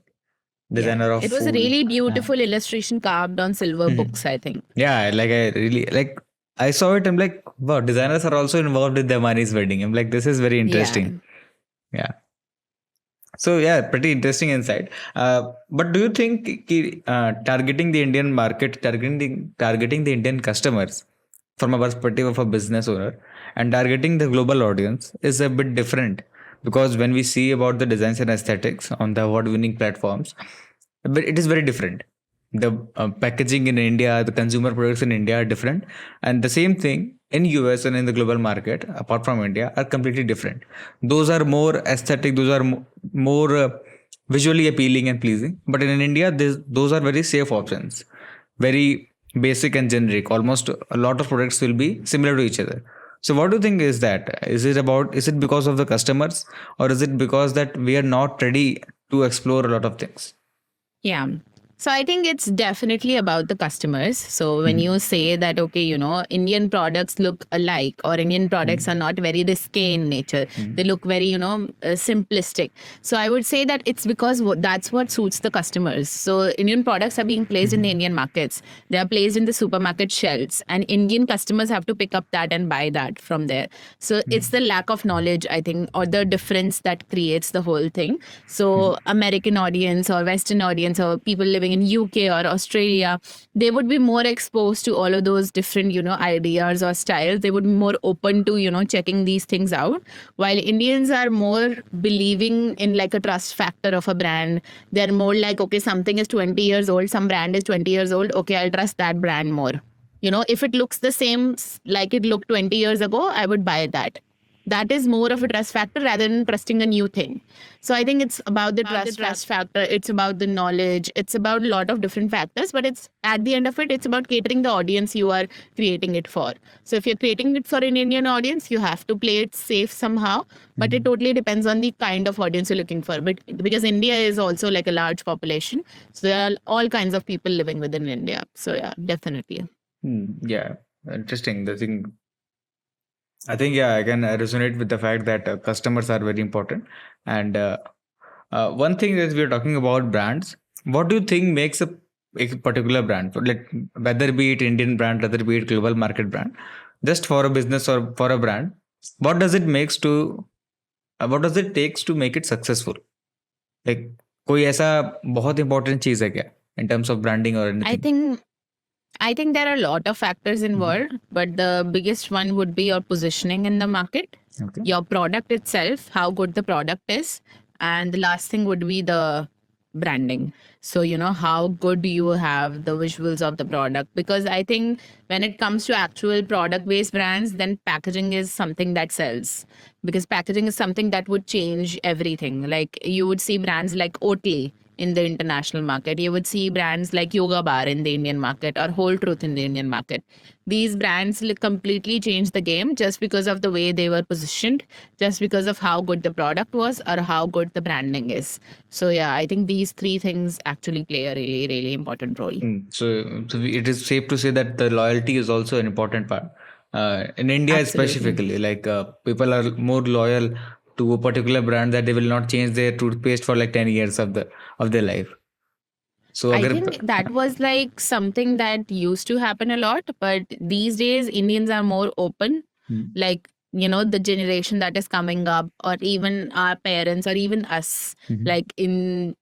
Designer of it was food. A really beautiful illustration carved on silver books, I think. Yeah, like I saw it. I'm like, wow, designers are also involved with the Amani's wedding. I'm like, this is very interesting. Yeah. So yeah, pretty interesting insight. But do you think targeting the Indian market, targeting the Indian customers from a perspective of a business owner and targeting the global audience is a bit different? Because when we see about the designs and aesthetics on the award-winning platforms, it is very different. The packaging in India, the consumer products in India are different, and the same thing in US and in the global market, apart from India, are completely different. Those are more aesthetic. Those are more visually appealing and pleasing. But in India, those are very safe options, very basic and generic. Almost a lot of products will be similar to each other. So what do you think is that? Is it because of the customers, or is it because that we are not ready to explore a lot of things? Yeah. So I think it's definitely about the customers. So when you say that, okay, Indian products look alike or Indian products are not very risque in nature, they look very, simplistic. So I would say that it's because that's what suits the customers. So Indian products are being placed in the Indian markets. They are placed in the supermarket shelves, and Indian customers have to pick up that and buy that from there. So it's the lack of knowledge, I think, or the difference that creates the whole thing. So American audience or Western audience or people living in UK or Australia, they would be more exposed to all of those different, ideas or styles. They would be more open to, checking these things out. While Indians are more believing in like a trust factor of a brand. They're more like, okay, something is 20 years old, some brand is 20 years old. Okay, I'll trust that brand more. If it looks the same like it looked 20 years ago, I would buy that. That is more of a trust factor rather than trusting a new thing. So I think it's about the trust factor. It's about the knowledge. It's about a lot of different factors, but it's at the end of it, it's about catering the audience you are creating it for. So if you're creating it for an Indian audience, you have to play it safe somehow, but it totally depends on the kind of audience you're looking for. But because India is also like a large population, so there are all kinds of people living within India. So yeah, definitely. Yeah, interesting. The thing, I think, I can resonate with the fact that customers are very important. And one thing that we're talking about brands, what do you think makes a particular brand, like whether be it Indian brand, whether be it global market brand, just for a business or for a brand, what does it makes to, what does it takes to make it successful? Like कोई ऐसा बहुत important चीज है क्या in terms of branding or I anything? think there are a lot of factors involved, but the biggest one would be your positioning in the market, Okay. your product itself, how good the product is, and the last thing would be the branding. So, how good you have the visuals of the product. Because I think when it comes to actual product based brands, then packaging is something that sells. Because packaging is something that would change everything. Like you would see brands like Oatly in the international market. You would see brands like Yoga Bar in the Indian market or Whole Truth in the Indian market. These brands completely changed the game just because of the way they were positioned, just because of how good the product was or how good the branding is. So yeah, I think these three things actually play a really, really important role. So it is safe to say that the loyalty is also an important part. In India, Absolutely. specifically, like people are more loyal to a particular brand that they will not change their toothpaste for like 10 years of their life. So I अगर think that was like something that used to happen a lot, but these days Indians are more open. Like, the generation that is coming up, or even our parents, or even us, like in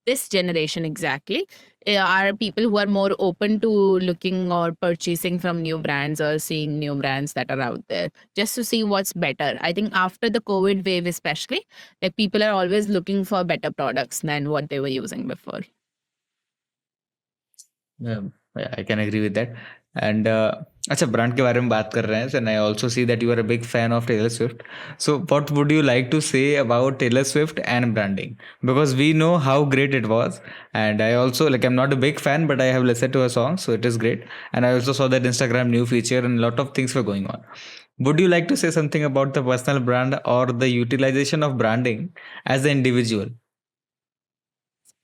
this generation exactly, are people who are more open to looking or purchasing from new brands or seeing new brands that are out there just to see what's better. I think after the COVID wave, especially, like people are always looking for better products than what they were using before. I can agree with that. And अच्छा brand के बारे में बात कर रहे हैं, and I also see that you are a big fan of Taylor Swift. So what would you like to say about Taylor Swift and branding? Because we know how great it was, and I also like, I'm not a big fan, but I have listened to her song, so it is great. And I also saw that Instagram new feature and a lot of things were going on. Would you like to say something about the personal brand or the utilization of branding as an individual?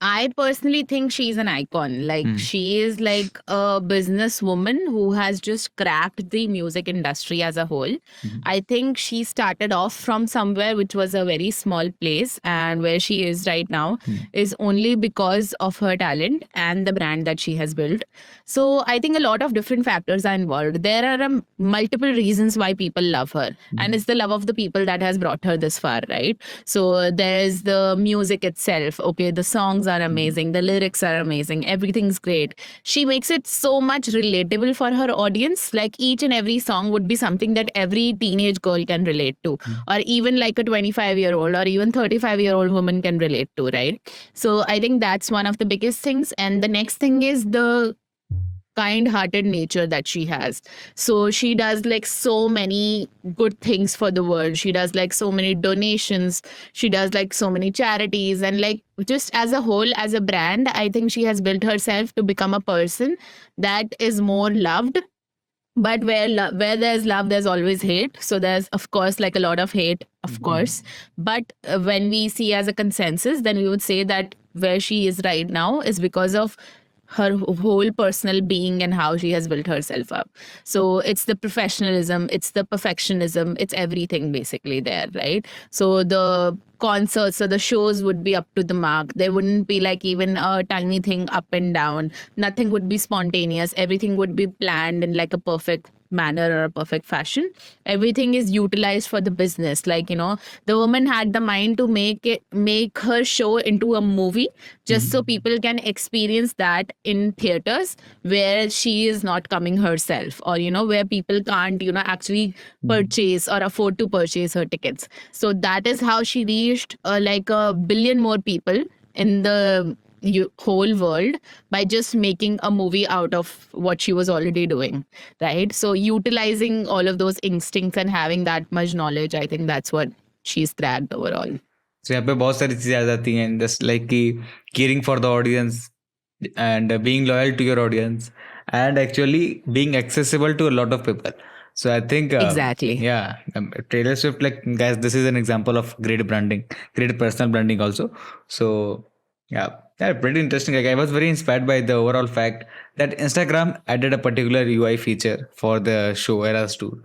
I personally think she's an icon. Like, she is like a businesswoman who has just cracked the music industry as a whole. I think she started off from somewhere which was a very small place, and where she is right now is only because of her talent and the brand that she has built. So I think a lot of different factors are involved. There are multiple reasons why people love her, and it's the love of the people that has brought her this far, right? So there's the music itself. Okay, the songs are amazing, the lyrics are amazing, everything's great. She makes it so much relatable for her audience. Like each and every song would be something that every teenage girl can relate to, or even like a 25-year-old or even 35-year-old woman can relate to, right? So I think that's one of the biggest things. And the next thing is the kind-hearted nature that she has. So she does like so many good things for the world. She does like so many donations. She does like so many charities, and like just as a whole, as a brand, I think she has built herself to become a person that is more loved But where there's love, there's always hate. So there's, of course, like a lot of hate, of course. But when we see as a consensus, then we would say that where she is right now is because of her whole personal being and how she has built herself up. So it's the professionalism, it's the perfectionism, it's everything basically there, right? So the concerts or the shows would be up to the mark. There wouldn't be like even a tiny thing up and down. Nothing would be spontaneous. Everything would be planned in like a perfect manner or a perfect fashion. Everything is utilized for the business. Like, the woman had the mind to make her show into a movie just so people can experience that in theaters where she is not coming herself, or where people can't actually purchase or afford to purchase her tickets. So that is how she reached like a billion more people in the whole world by just making a movie out of what she was already doing, right? So utilizing all of those instincts and having that much knowledge, I think that's what she's cracked overall. So यहाँ पे बहुत सारी चीजें आ जाती हैं, just like कि caring for the audience and being loyal to your audience and actually being accessible to a lot of people. So I think Exactly. yeah, Taylor Swift, like guys, this is an example of great branding, great personal branding also. So yeah, pretty interesting. Like I was very inspired by the overall fact that Instagram added a particular UI feature for the show Eras tour.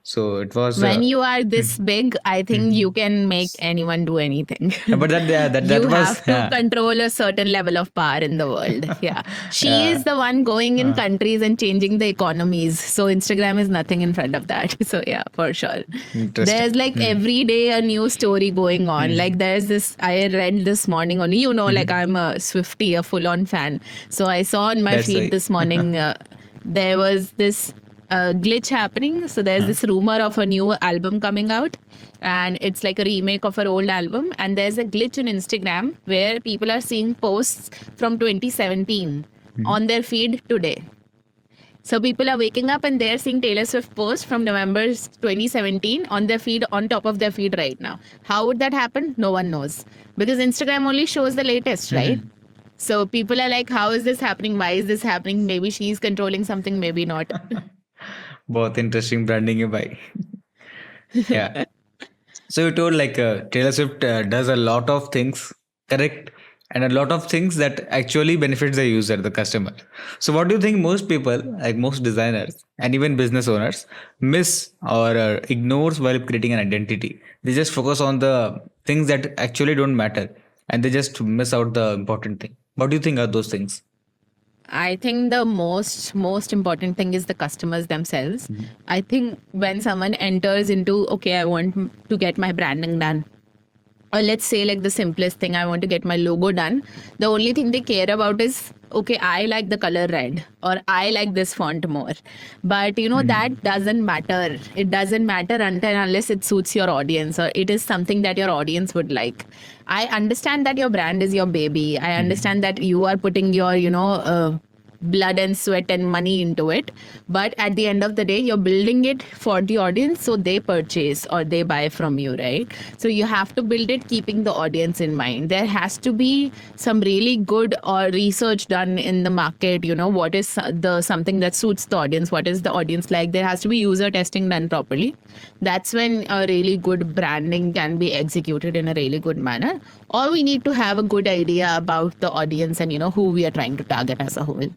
So it was When you are this big, I think you can make anyone do anything. but that You was have to control a certain level of power in the world. Yeah. She is the one going in countries and changing the economies. So Instagram is nothing in front of that. So yeah, for sure. Interesting. There's like every day a new story going on. Like there's this, I read this morning only, like I'm a Swiftie, a full on fan. So I saw on my That's feed right. this morning, there was this glitch happening. So there's this rumor of a new album coming out, and it's like a remake of her old album. And there's a glitch in Instagram where people are seeing posts from 2017 on their feed today. So people are waking up and they're seeing Taylor Swift posts from November 2017 on their feed, on top of their feed right now. How would that happen? No one knows, because Instagram only shows the latest, right? So people are like, how is this happening? Why is this happening? Maybe she's controlling something, maybe not. बहुत interesting branding है भाई. Yeah. So you told like Taylor Swift does a lot of things correct, and a lot of things that actually benefits the user, the customer. So what do you think most people, like most designers and even business owners, miss or ignores while creating an identity? They just focus on the things that actually don't matter, and they just miss out the important thing. What do you think are those things? I think the most important thing is the customers themselves. I think when someone enters into, okay, I want to get my branding done, or let's say like the simplest thing, I want to get my logo done, the only thing they care about is, okay, I like the color red, or I like this font more. But that doesn't matter. It doesn't matter until unless it suits your audience, or it is something that your audience would like. I understand that your brand is your baby. I understand that you are putting your blood and sweat and money into it, but at the end of the day, you're building it for the audience, so they purchase or they buy from you, right? So you have to build it keeping the audience in mind. There has to be some really good or research done in the market. What is the something that suits the audience? What is the audience like? There has to be user testing done properly. That's when a really good branding can be executed in a really good manner. Or we need to have a good idea about the audience and who we are trying to target as a whole.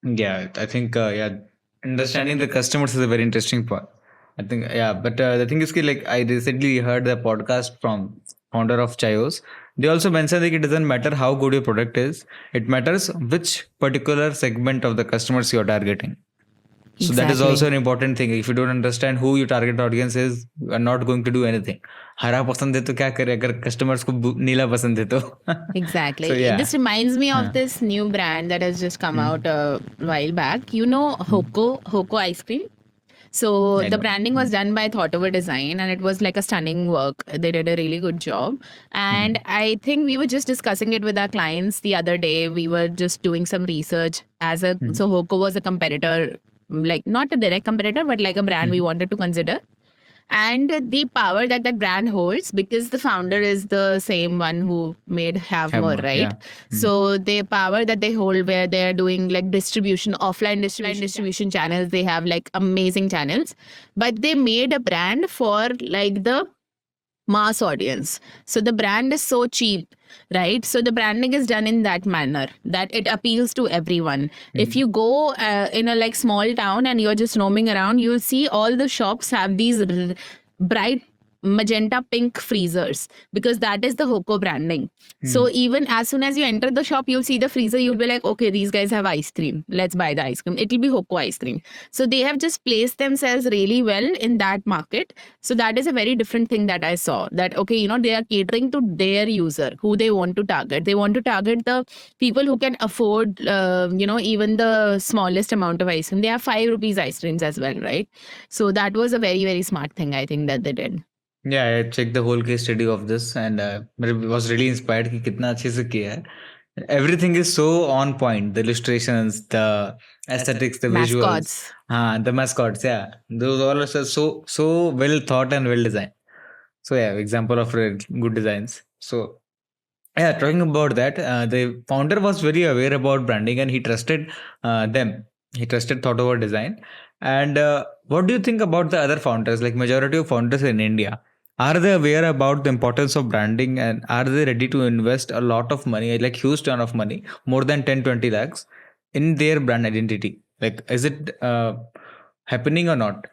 Yeah, I think understanding the customers is a very interesting part. I think but the thing is, कि, like I recently heard a podcast from founder of Chayos. They also mentioned that it doesn't matter how good your product is; it matters which particular segment of the customers you are targeting. So that is also an important thing. If you don't understand who your target audience is, you are not going to do anything. हरा पसंद है तो क्या करे, अगर customers को नीला पसंद है तो. Exactly. So, yeah. This reminds me of this new brand that has just come out a while back. Hoko ice cream. So I the know. branding was done by Thought Over Design, and it was like a stunning work. They did a really good job. And I think we were just discussing it with our clients the other day. We were just doing some research so Hoko was a competitor, like not a direct competitor, but like a brand we wanted to consider. and the power that that brand holds, because the founder is the same one who made Have Have More, more, right? yeah. So the power that they hold, where they're doing like distribution, offline distribution channels, they have like amazing channels, but they made a brand for like the mass audience. So the brand is so cheap, right? So the branding is done in that manner that it appeals to everyone. If you go in a like small town and you're just roaming around, you'll see all the shops have these bright magenta pink freezers, because that is the Hoko branding. So even as soon as you enter the shop, you'll see the freezer, you'll be like, okay, these guys have ice cream, let's buy the ice cream, it'll be Hoko ice cream. So they have just placed themselves really well in that market. So that is a very different thing that I saw, that okay, they are catering to their user who they want to target. They want to target the people who can afford even the smallest amount of ice cream. They have 5 rupees ice creams as well, right? So that was a very, very smart thing, I think, that they did. Yeah, I checked the whole case study of this and was really inspired कि कितना अच्छे से किया है. Everything is so on point. The illustrations, the aesthetics, the visuals, Mascots. the mascots. Yeah, those all are so well thought and well designed. So yeah, example of good designs. So yeah, talking about that, the founder was very aware about branding and he trusted them. He trusted thought over design. And what do you think about the other founders? Like majority of founders in India, are they aware about the importance of branding and are they ready to invest a lot of money, like huge ton of money, more than 10-20 lakhs in their brand identity? Like, is it happening or not?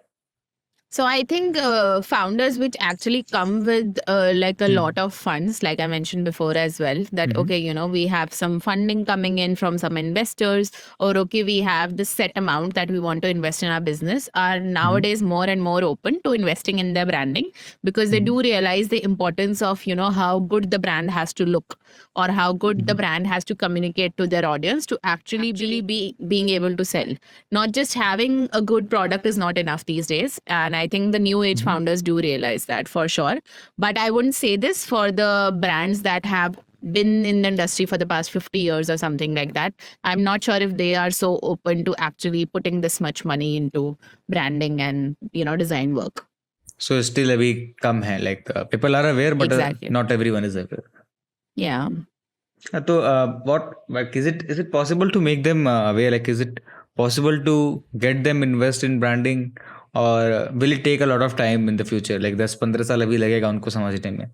So I think founders which actually come with like a lot of funds, like I mentioned before as well, that okay, we have some funding coming in from some investors, or okay, we have this set amount that we want to invest in our business, are nowadays more and more open to investing in their branding, because they do realize the importance of how good the brand has to look, or how good the brand has to communicate to their audience to actually be being able to sell. Not just having a good product is not enough these days, and I think the new age founders do realize that for sure. But I wouldn't say this for the brands that have been in the industry for the past 50 years or something like that. I'm not sure if they are so open to actually putting this much money into branding and design work. So still a big come hai, like people are aware, but Exactly. not everyone is aware. Yeah. So, what like is it possible to make them aware? Like, is it possible to get them invest in branding, or will it take a lot of time in the future? Like 10-15 साल अभी लगेगा उनको समझने में.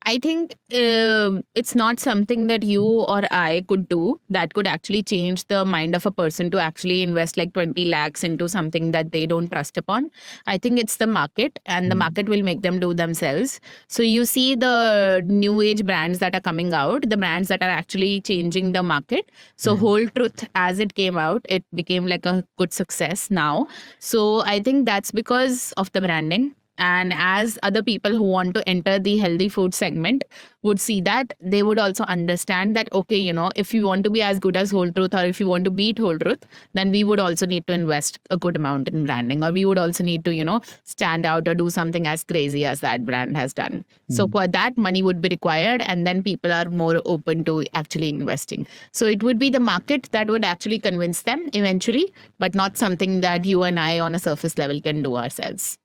I think it's not something that you or I could do that could actually change the mind of a person to actually invest like 20 lakhs into something that they don't trust upon. I think it's the market, and the market will make them do themselves. So you see the new age brands that are coming out, the brands that are actually changing the market. So Whole Truth, as it came out, it became like a good success now. So I think that's because of the branding. And as other people who want to enter the healthy food segment would see that, they would also understand that, okay, if you want to be as good as Whole Truth, or if you want to beat Whole Truth, then we would also need to invest a good amount in branding, or we would also need to, stand out or do something as crazy as that brand has done. So for that, money would be required, and then people are more open to actually investing. So it would be the market that would actually convince them eventually, but not something that you and I on a surface level can do ourselves.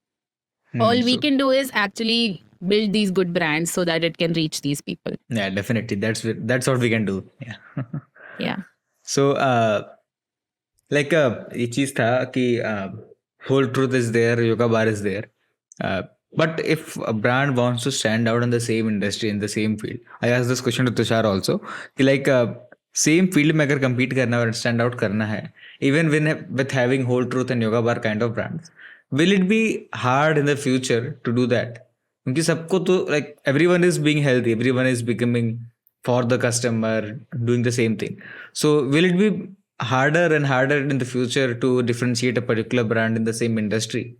All we So can do is actually build these good brands so that it can reach these people. yeah, definitely that's what we can do. Yeah. Yeah. So like ये चीज था कि whole truth is there, yoga bar is there. Uh, but if a brand wants to stand out in the same industry, in the same field, I asked this question to Tushar also, कि like same field में अगर compete करना और stand out करना है, even with having whole truth and yoga bar kind of brands, will it be hard in the future to do that? क्योंकि सबको तो like everyone is being healthy, everyone is becoming for the customer, doing the same thing. So will it be harder and harder in the future to differentiate a particular brand in the same industry?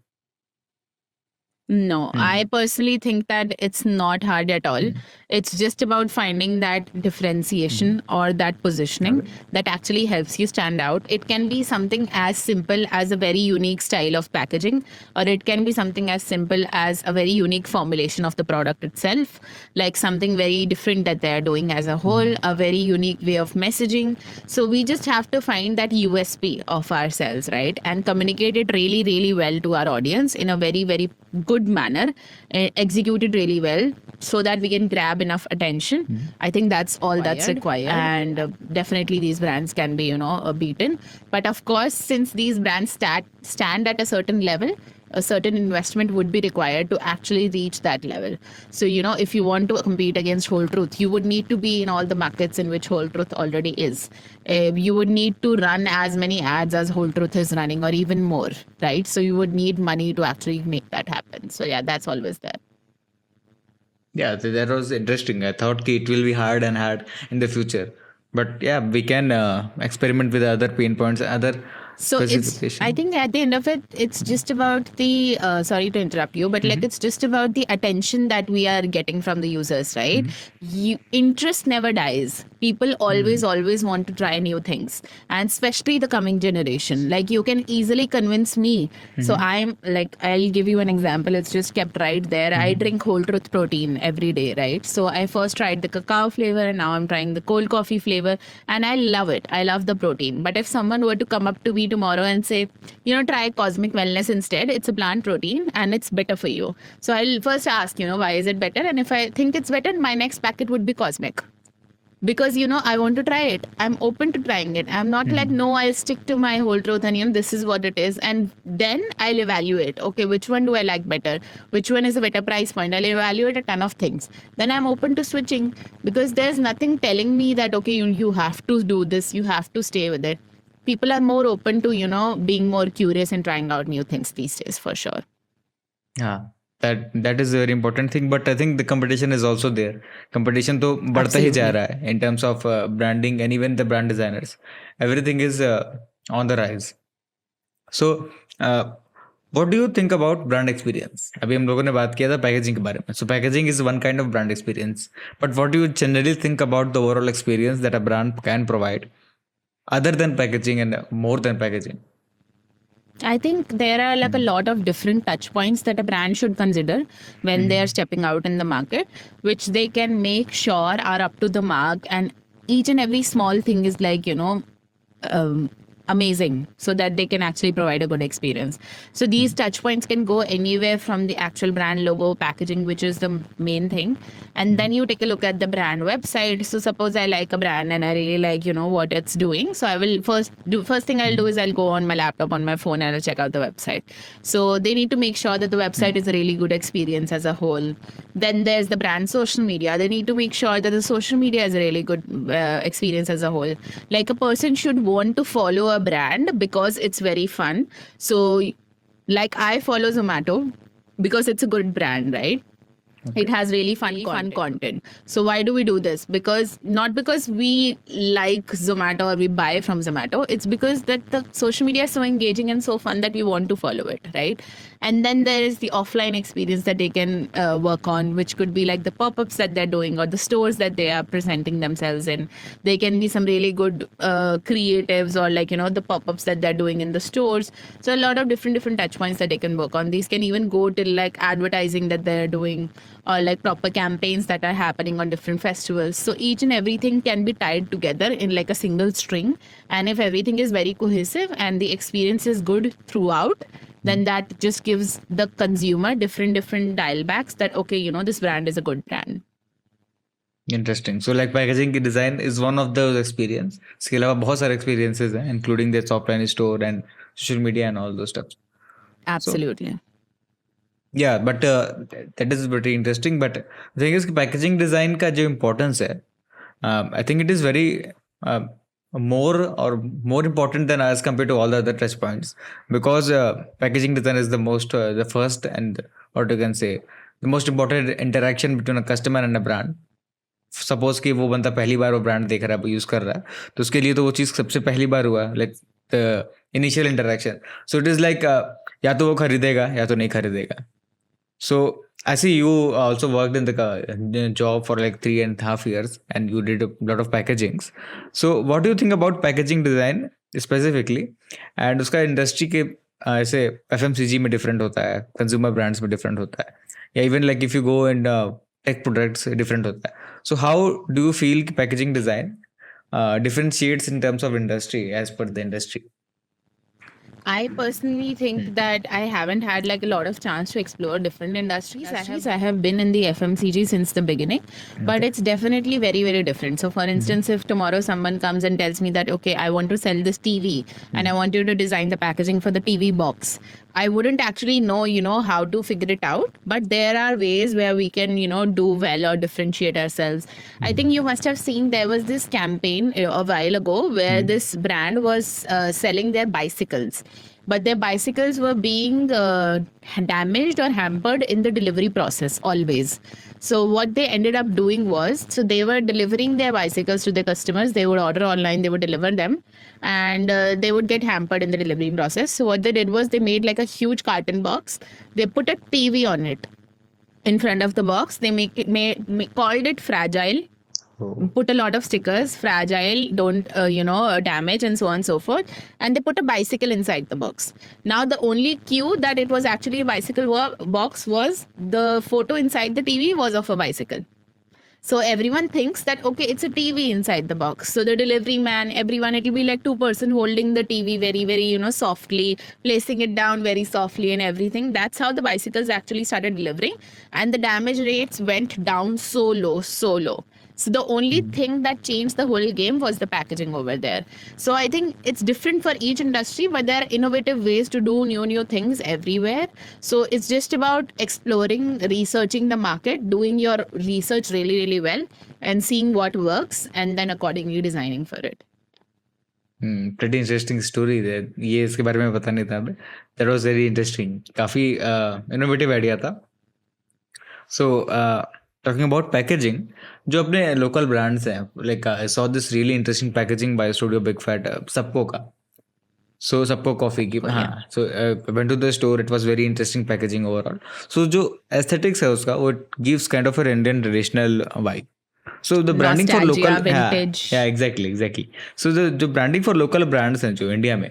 No, I personally think that it's not hard at all. Hmm. It's just about finding that differentiation or that positioning Okay. that actually helps you stand out. It can be something as simple as a very unique style of packaging, or it can be something as simple as a very unique formulation of the product itself, like something very different that they're doing as a whole, a very unique way of messaging. So we just have to find that USP of ourselves, right? And communicate it really, really well to our audience in a very, very good manner, execute it really well so that we can grab enough attention. I think that's all that's required. And definitely these brands can be, beaten. But of course, since these brands stand at a certain level, a certain investment would be required to actually reach that level. So, if you want to compete against Whole Truth, you would need to be in all the markets in which Whole Truth already is. You would need to run as many ads as Whole Truth is running, or even more, right? So, you would need money to actually make that happen. So, yeah, that's always there. Yeah, that was interesting. I thought ki it will be hard and hard in the future, but yeah, we can experiment with other pain points, other So I specification. think at the end of it, it's just about the, sorry to interrupt you, but like it's just about the attention that we are getting from the users, right? Interest never dies. People always want to try new things, and especially the coming generation. Like you can easily convince me. So I'm like, I'll give you an example. It's just kept right there. I drink Whole Truth protein every day, right? So I first tried the cacao flavor, and now I'm trying the cold coffee flavor, and I love it. I love the protein. But if someone were to come up to me tomorrow and say, try Cosmic Wellness instead, it's a plant protein and it's better for you. So I'll first ask, why is it better? And if I think it's better, my next packet would be Cosmic. Because I want to try it. I'm open to trying it. I'm not like, no, I'll stick to my Whole Truth and this is what it is. And then I'll evaluate, okay, which one do I like better, which one is a better price point. I'll evaluate a ton of things. Then I'm open to switching, because there's nothing telling me that, okay, you have to do this, you have to stay with it. People are more open to being more curious and trying out new things these days, for sure. Yeah, that is a very important thing. But I think the competition is also there. Competition तो बढ़ता ही जा Absolutely. रहा है in terms of branding and even the brand designers. Everything is on the rise. So, what do you think about brand experience? अभी हम लोगों ने बात किया था पैकेजिंग के बारे में. So packaging is one kind of brand experience. But what do you generally think about the overall experience that a brand can provide, other than packaging and more than packaging? I think there are like a lot of different touch points that a brand should consider when they are stepping out in the market, which they can make sure are up to the mark. And each and every small thing is like, amazing, so that they can actually provide a good experience. So these touch points can go anywhere from the actual brand logo, packaging, which is the main thing. And then you take a look at the brand website. So suppose I like a brand and I really like, what it's doing. So I will first thing I'll do is I'll go on my laptop, on my phone, and I'll check out the website. So they need to make sure that the website is a really good experience as a whole. Then there's the brand social media. They need to make sure that the social media is a really good experience as a whole. Like a person should want to follow a brand because it's very fun. So like I follow Zomato because it's a good brand, right? It has really fun content. So why do we do this? Because not because we like Zomato or we buy from Zomato. It's because that the social media is so engaging and so fun that we want to follow it, right? And then there is the offline experience that they can work on, which could be like the pop-ups that they're doing or the stores that they are presenting themselves in. They can be some really good creatives, or like the pop-ups that they're doing in the stores. So a lot of different touch points that they can work on. These can even go to like advertising that they're doing, or like proper campaigns that are happening on different festivals. So each and everything can be tied together in like a single string. And if everything is very cohesive and the experience is good throughout, then that just gives the consumer different dial backs that, okay, this brand is a good brand. Interesting. So like packaging की design is one of those experience. इसके अलावा बहुत सारे experiences हैं, including their offline store and social media and all those stuff. Absolutely. Yeah, but that is pretty interesting. But the thing is कि packaging design का जो importance है, I think it is very more important than as compared to all the other touch points, because packaging design is the first and, what you can say, the most important interaction between a customer and a brand. Suppose कि वो बंदा पहली बार वो brand देख रहा है, use कर रहा है, तो उसके लिए तो वो चीज़ सबसे पहली बार हुआ, like the initial interaction. So it is like या तो वो खरीदेगा या तो नहीं खरीदेगा. So I see you also worked in the job for like 3.5 years, and you did a lot of packagings. So what do you think about packaging design specifically? And उसका industry के ऐसे FMCG में different होता है, consumer brands में different होता है, या even like if you go in tech products different होता है. So how do you feel कि packaging design differentiates in terms of industry as per the industry? I personally think that I haven't had like a lot of chance to explore different industries. I have been in the FMCG since the beginning, but it's definitely very, very different. So, for instance, if tomorrow someone comes and tells me that, okay, I want to sell this TV and I want you to design the packaging for the TV box, I wouldn't actually know, how to figure it out. But there are ways where we can, do well or differentiate ourselves. I think you must have seen there was this campaign a while ago where this brand was selling their bicycles. But their bicycles were being damaged or hampered in the delivery process always. So what they ended up doing was, so they were delivering their bicycles to their customers. They would order online, they would deliver them, and they would get hampered in the delivery process. So what they did was they made like a huge carton box. They put a TV on it in front of the box. They called it fragile. Put a lot of stickers, fragile, don't damage, and so on and so forth. And they put a bicycle inside the box. Now the only cue that it was actually a bicycle box was the photo inside the TV was of a bicycle. So everyone thinks that, okay, it's a TV inside the box. So the delivery man, everyone, it'll be like two person holding the TV very, very, softly, placing it down very softly and everything. That's how the bicycles actually started delivering. And the damage rates went down so low, so low. So the only thing that changed the whole game was the packaging over there. So I think it's different for each industry, but there are innovative ways to do new things everywhere. So it's just about exploring, researching the market, doing your research really, really well, and seeing what works, and then accordingly designing for it. Pretty interesting story there. ये इसके बारे में पता नहीं था हमें. That was very interesting. काफी innovative idea था. So talking about packaging, जो अपने local brands हैं, like I saw this really interesting packaging by Studio Big Fat, सबको का. So सबको coffee की, हाँ. So I went to the store. It was very interesting packaging overall. So जो aesthetics है उसका, वो gives kind of an Indian traditional vibe. So the branding for Nostalgia, local, vintage. yeah, exactly. So the branding for local brands हैं जो India में,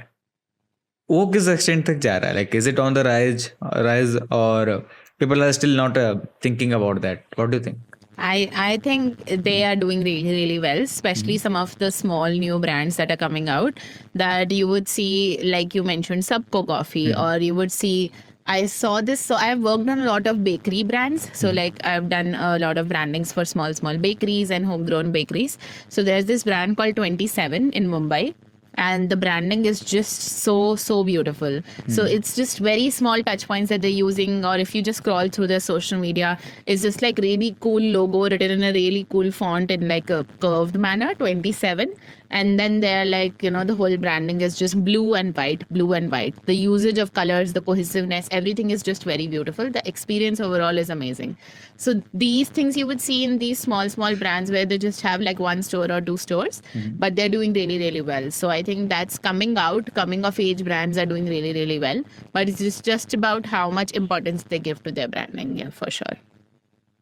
वो किस extent तक जा रहा है? Like, is it on the rise, or people are still not thinking about that? What do you think? I think they are doing really, really well, especially some of the small new brands that are coming out that you would see, like you mentioned, Subco Coffee, or you would see, I saw this. So I've worked on a lot of bakery brands. So like I've done a lot of brandings for small bakeries and homegrown bakeries. So there's this brand called 27 in Mumbai. And the branding is just so beautiful. So it's just very small touch points that they're using, or if you just scroll through their social media, it's just like really cool logo written in a really cool font in like a curved manner, 27. And then they're like, the whole branding is just blue and white. The usage of colors, the cohesiveness, everything is just very beautiful. The experience overall is amazing. So these things you would see in these small brands where they just have like one store or two stores, but they're doing really, really well. So I think that's coming of age brands are doing really, really well. But it's just about how much importance they give to their branding, yeah, for sure.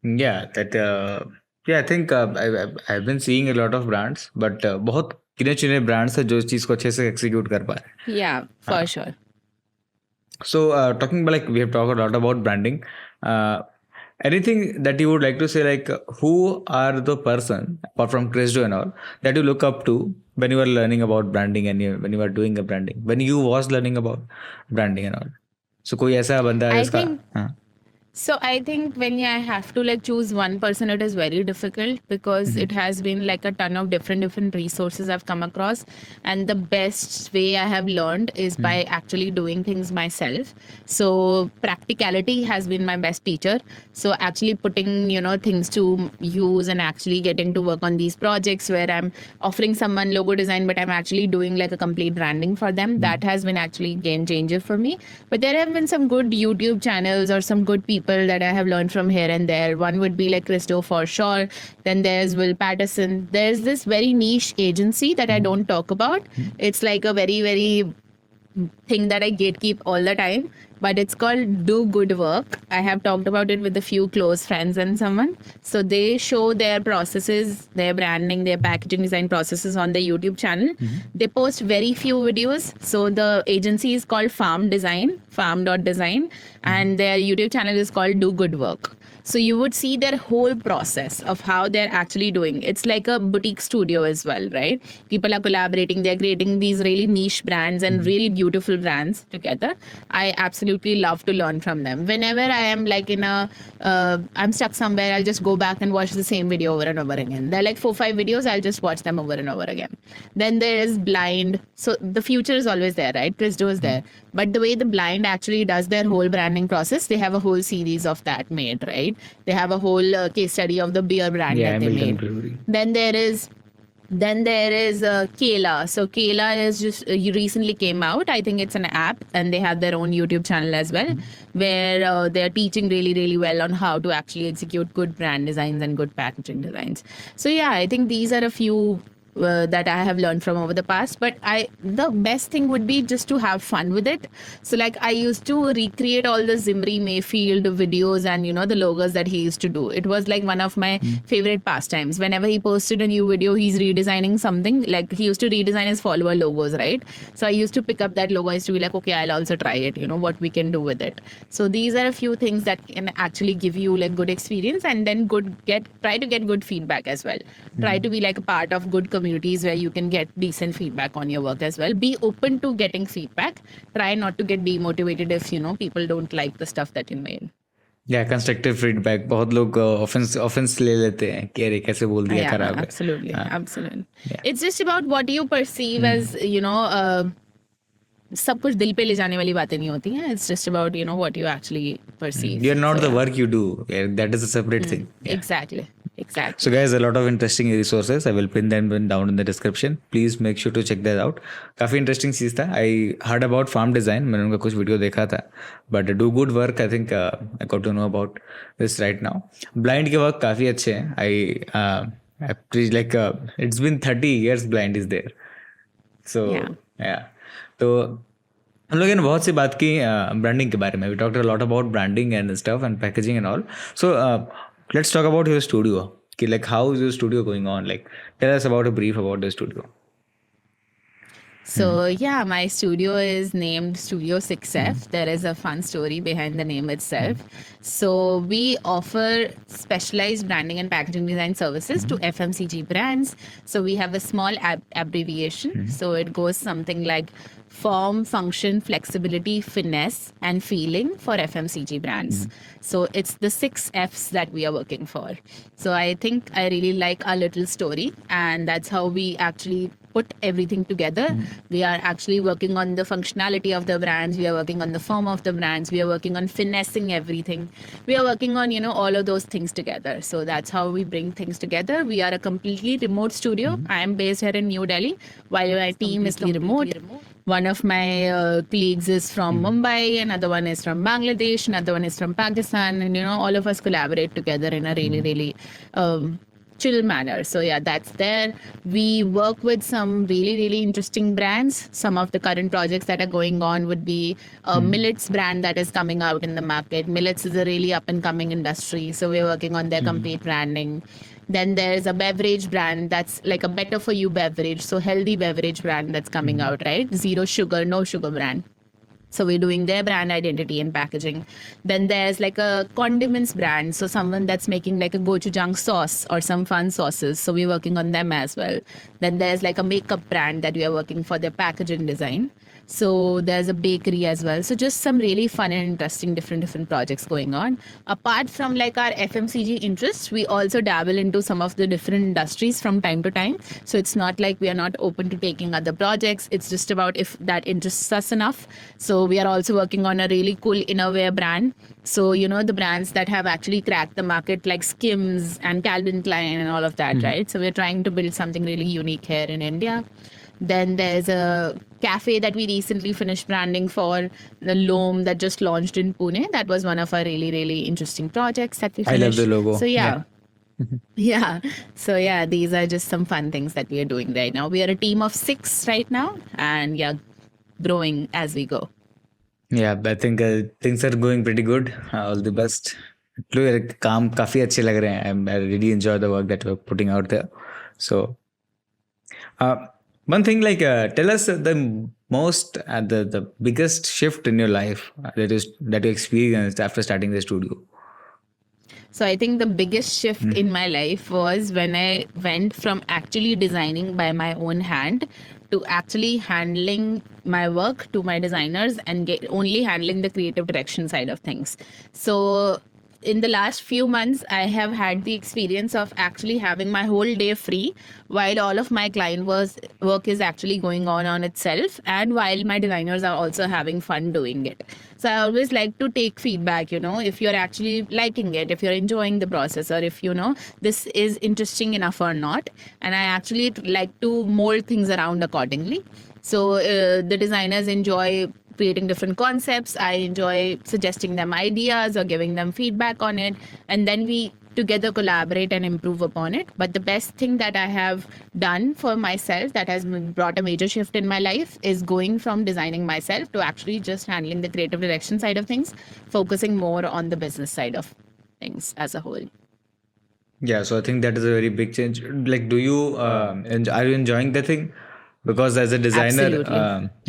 Yeah, that I think I've been seeing a lot of brands, but बहुत गिने-चुने brands हैं जो इस चीज़ को अच्छे से execute कर पा रहे हैं. Yeah, for sure. So talking about, like, we have talked a lot about branding. Anything that you would like to say, like, who are the person apart from Christo and all that you look up to when you are learning about branding and when you are doing a branding, when you was learning about branding and all? So कोई ऐसा बंदा है जिसका, So I think when I have to like choose one person, it is very difficult because it has been like a ton of different resources I've come across, and the best way I have learned is by actually doing things myself. So practicality has been my best teacher. So actually putting things to use and actually getting to work on these projects where I'm offering someone logo design, but I'm actually doing like a complete branding for them. That has been actually game changer for me. But there have been some good YouTube channels or some good people that I have learned from here and there. One would be like Christo for sure. Then there's Will Patterson. There's this very niche agency that I don't talk about. It's like a very, very thing that I gatekeep all the time, but it's called Do Good Work. I have talked about it with a few close friends and someone. So they show their processes, their branding, their packaging design processes on their YouTube channel. They post very few videos. So the agency is called farm.design, and their YouTube channel is called Do Good Work. So you would see their whole process of how they're actually doing. It's like a boutique studio as well, right? People are collaborating. They're creating these really niche brands and really beautiful brands together. I absolutely love to learn from them. Whenever I am like I'm stuck somewhere, I'll just go back and watch the same video over and over again. There are like 4-5 videos. I'll just watch them over and over again. Then there is Blind. So the future is always there, right? Christo is there. But the way the Blind actually does their whole branding process, they have a whole series of that made, right? They have a whole case study of the beer brand that they Hamilton made. Brewery. Then there is Kayla. So Kayla is just recently came out. I think it's an app, and they have their own YouTube channel as well, where they're teaching really, really well on how to actually execute good brand designs and good packaging designs. So yeah, I think these are a few that I have learned from over the past. But the best thing would be just to have fun with it. So like I used to recreate all the Zimri Mayfield videos and the logos that he used to do. It was like one of my favorite pastimes. Whenever he posted a new video, he's redesigning something. Like he used to redesign his follower logos, right? So I used to pick up that logo. I used to be like, okay, I'll also try it. What we can do with it. So these are a few things that can actually give you like good experience, and then try to get good feedback as well. Try to be like a part of good communities where you can get decent feedback on your work as well. Be open to getting feedback. Try not to get demotivated if people don't like the stuff that you made. Yeah, constructive feedback. बहुत लोग offense ले लेते हैं कि अरे कैसे बोल दिया, खराब है. Absolutely. It's just about what you perceive as सब कुछ दिल पे ले जाने वाली बातें नहीं होती हैं. It's just about what you actually perceive. You're not the work you do. Yeah, that is a separate thing. Yeah. Exactly. So guys, a lot of interesting resources. I will pin them down in the description. Please make sure to check that out. काफी interesting चीज था. I heard about farm design. मैंने उनका कुछ video देखा था. But do good work, I think I got to know about this right now. Blind के work काफी अच्छे हैं. I like it's been 30 years Blind is there. So yeah. तो हम लोगों ने बहुत सी बात की ब्रांडिंग के बारे में. We talked a lot about branding and stuff and packaging and all. So let's talk about your studio. Like how is your studio going on? Like tell us about a brief about the studio. So yeah, my studio is named Studio 6F. There is a fun story behind the name itself. So we offer specialized branding and packaging design services to FMCG brands. So we have a small abbreviation. So it goes something like form, function, flexibility, finesse, and feeling for FMCG brands. So it's the 6 Fs that we are working for. So I think I really like our little story, and that's how we actually put everything together. We are actually working on the functionality of the brands. We are working on the form of the brands. We are working on finessing everything. We are working on, all of those things together. So that's how we bring things together. We are a completely remote studio. I am based here in New Delhi, while my team is remote. One of my colleagues is from Mumbai, another one is from Bangladesh, another one is from Pakistan, and all of us collaborate together in a really, really chill manner. So yeah, that's there. We work with some really, really interesting brands. Some of the current projects that are going on would be a Millets brand that is coming out in the market. Millets is a really up and coming industry, so we're working on their complete branding. Then there's a beverage brand that's like a better for you beverage, so healthy beverage brand that's coming out, right? Zero sugar, no sugar brand. So we're doing their brand identity and packaging. Then there's like a condiments brand. So someone that's making like a gochujang sauce or some fun sauces. So we're working on them as well. Then there's like a makeup brand that we are working for their packaging design. So there's a bakery as well. So just some really fun and interesting different projects going on. Apart from like our FMCG interests, we also dabble into some of the different industries from time to time. So it's not like we are not open to taking other projects. It's just about if that interests us enough. So we are also working on a really cool innerwear brand. So, the brands that have actually cracked the market like Skims and Calvin Klein and all of that, right? So we're trying to build something really unique here in India. Then there's a cafe that we recently finished branding for, the Loam that just launched in Pune. That was one of our really, really interesting projects that we finished. I love the logo. So yeah. So yeah, these are just some fun things that we are doing right now. We are a team of 6 right now, and yeah, growing as we go. Yeah, I think things are going pretty good. All the best. काम काफी अच्छे लग रहे हैं. I really enjoy the work that we're putting out there. So, uh, one thing like tell us the most the biggest shift in your life that you experienced after starting the studio. So I think the biggest shift in my life was when I went from actually designing by my own hand to actually handling my work to my designers and only handling the creative direction side of things. So in the last few months, I have had the experience of actually having my whole day free while all of my client work is actually going on itself, and while my designers are also having fun doing it. So I always like to take feedback, if you're actually liking it, if you're enjoying the process, or if, this is interesting enough or not. And I actually like to mold things around accordingly. So the designers enjoy creating different concepts. I enjoy suggesting them ideas or giving them feedback on it. And then we together collaborate and improve upon it. But the best thing that I have done for myself that has brought a major shift in my life is going from designing myself to actually just handling the creative direction side of things, focusing more on the business side of things as a whole. Yeah, so I think that is a very big change. Like, are you enjoying the thing? Because as a designer,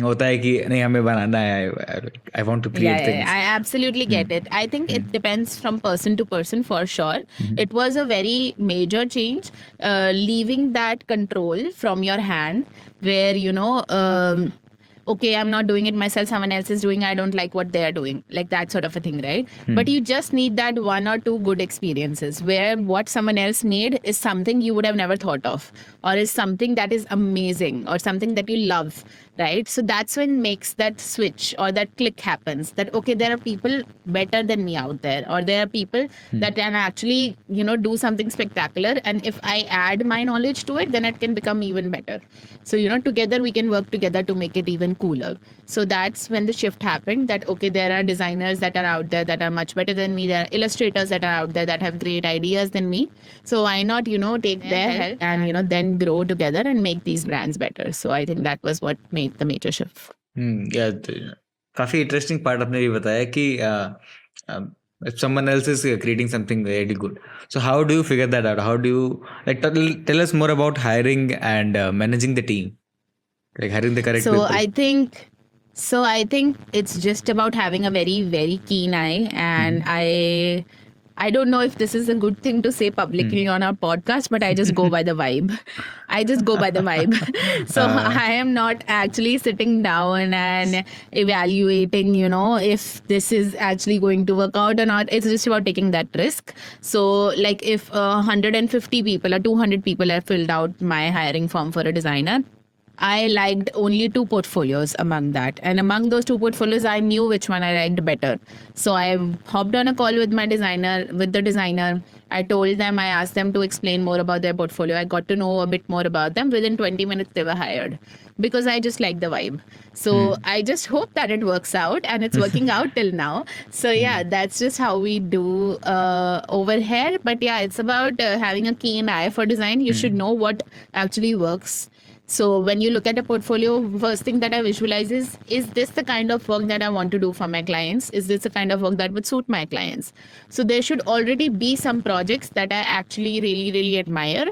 होता है कि नहीं हमें बनाना है. I want to create things. I absolutely get it. I think it depends from person to person for sure. It was a very major change, leaving that control from your hand, where okay, I'm not doing it myself, someone else is doing, I don't like what they're doing, like that sort of a thing, right? But you just need that one or two good experiences where what someone else made is something you would have never thought of, or is something that is amazing, or something that you love, right? So that's when makes that switch or that click happens, that okay, there are people better than me out there, or there are people that can actually do something spectacular, and if I add my knowledge to it, then it can become even better. So together we can work together to make it even cooler. So that's when the shift happened, that okay, there are designers that are out there that are much better than me, there are illustrators that are out there that have great ideas than me, so why not take their help and then grow together and make these brands better. So I think that was what made the major shift. Yeah, काफी interesting part आपने ये बताया कि if someone else is creating something really good, so how do you figure that out? How do you tell us more about hiring and managing the team, like hiring the correct people? I think it's just about having a very, very keen eye, and I don't know if this is a good thing to say publicly on our podcast, but I just go by the vibe. I just go by the vibe. So I am not actually sitting down and evaluating, if this is actually going to work out or not. It's just about taking that risk. So like if 150 people or 200 people have filled out my hiring form for a designer, I liked only 2 portfolios among that. And among those 2 portfolios, I knew which one I liked better. So I hopped on a call with the designer. I told them, I asked them to explain more about their portfolio. I got to know a bit more about them. Within 20 minutes, they were hired because I just like the vibe. So I just hope that it works out, and it's working out till now. So yeah, that's just how we do over here. But yeah, it's about having a keen eye for design. You should know what actually works. So when you look at a portfolio, first thing that I visualize is this the kind of work that I want to do for my clients? Is this the kind of work that would suit my clients? So there should already be some projects that I actually really, really admire,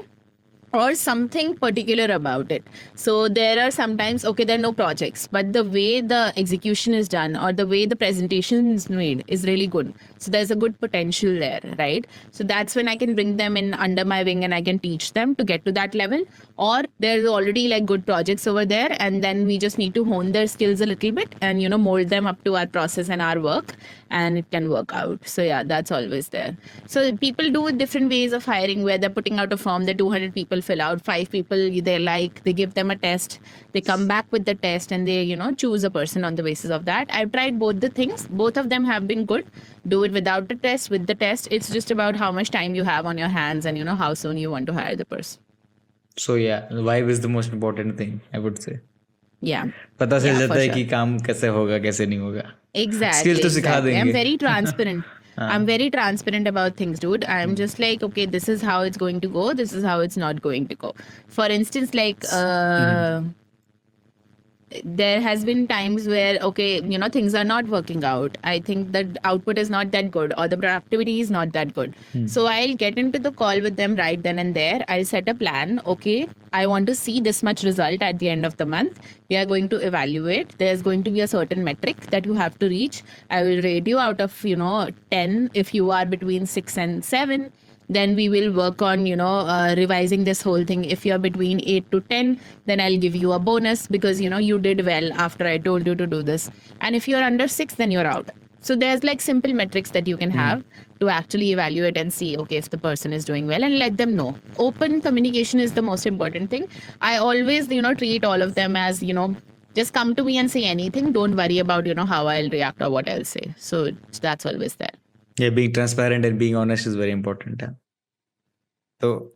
or something particular about it. So there are sometimes, okay, there are no projects, but the way the execution is done or the way the presentation is made is really good. So there's a good potential there, right? So that's when I can bring them in under my wing and I can teach them to get to that level. Or there's already like good projects over there, and then we just need to hone their skills a little bit and, mold them up to our process and our work, and it can work out. So yeah, that's always there. So people do different ways of hiring, where they're putting out a form, the 200 people fill out, 5 people they give them a test, they come back with the test, and they choose a person on the basis of that. I've tried both the things, both of them have been good. Do it without the test, with the test. It's just about how much time you have on your hands and how soon you want to hire the person. So yeah, vibe is the most important thing, I would say. Yeah, पता चल जाता है कि काम कैसे होगा कैसे नहीं होगा. Exactly. Skills तो सिखा देंगे. I'm very transparent. I'm very transparent about things, dude. I'm just like, okay, this is how it's going to go. This is how it's not going to go. For instance, like, there has been times where, okay, things are not working out. I think the output is not that good or the productivity is not that good. So I'll get into the call with them right then and there. I'll set a plan. Okay, I want to see this much result at the end of the month. We are going to evaluate. There's going to be a certain metric that you have to reach. I will rate you out of 10 if you are between 6 and 7. Then we will work on revising this whole thing. If you're between 8 to 10, then I'll give you a bonus because you did well after I told you to do this. And if you're under 6, then you're out. So there's like simple metrics that you can have to actually evaluate and see, okay, if the person is doing well, and let them know. Open communication is the most important thing. I always treat all of them as just come to me and say anything. Don't worry about how I'll react or what I'll say. So that's always there. Yeah, being transparent and being honest is very important. So,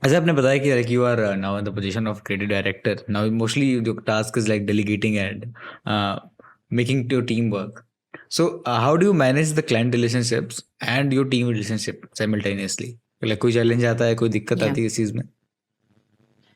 as आपने बताया कि like you are now in the position of creative director. Now, mostly your task is like delegating and making your team work. So, how do you manage the client relationships and your team relationship simultaneously? Like कोई challenge आता है, कोई दिक्कत आती है इस चीज में?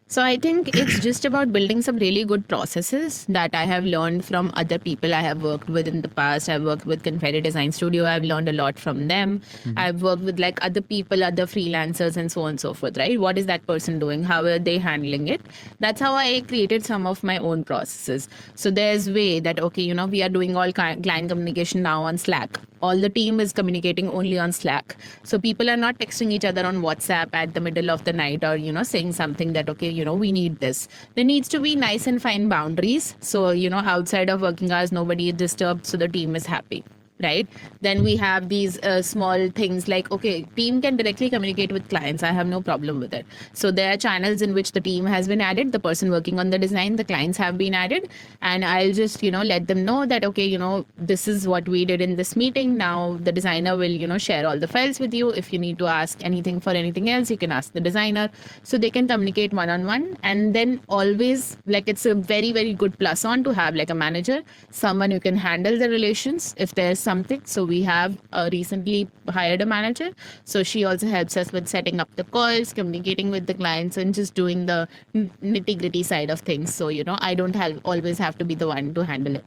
So I think it's just about building some really good processes that I have learned from other people I have worked with in the past. I've worked with Confetti Design Studio. I've learned a lot from them. I've worked with like other people, other freelancers and so on and so forth, right? What is that person doing? How are they handling it? That's how I created some of my own processes. So there's way that, okay, we are doing all client communication now on Slack. All the team is communicating only on Slack. So people are not texting each other on WhatsApp at the middle of the night or, saying something that, okay, we need this. There needs to be nice and fine boundaries. So, outside of working hours, nobody is disturbed. So the team is happy. Right. Then we have these small things like, okay, team can directly communicate with clients. I have no problem with it. So there are channels in which the team has been added, the person working on the design, the clients have been added. And I'll just, let them know that, okay, this is what we did in this meeting. Now the designer will, share all the files with you. If you need to ask anything for anything else, you can ask the designer. So they can communicate one-on-one. And then always, like, it's a very, very good plus on to have like a manager, someone who can handle the relations if there's something. So we have recently hired a manager. So she also helps us with setting up the calls, communicating with the clients, and just doing the nitty-gritty side of things. So, I don't always have to be the one to handle it.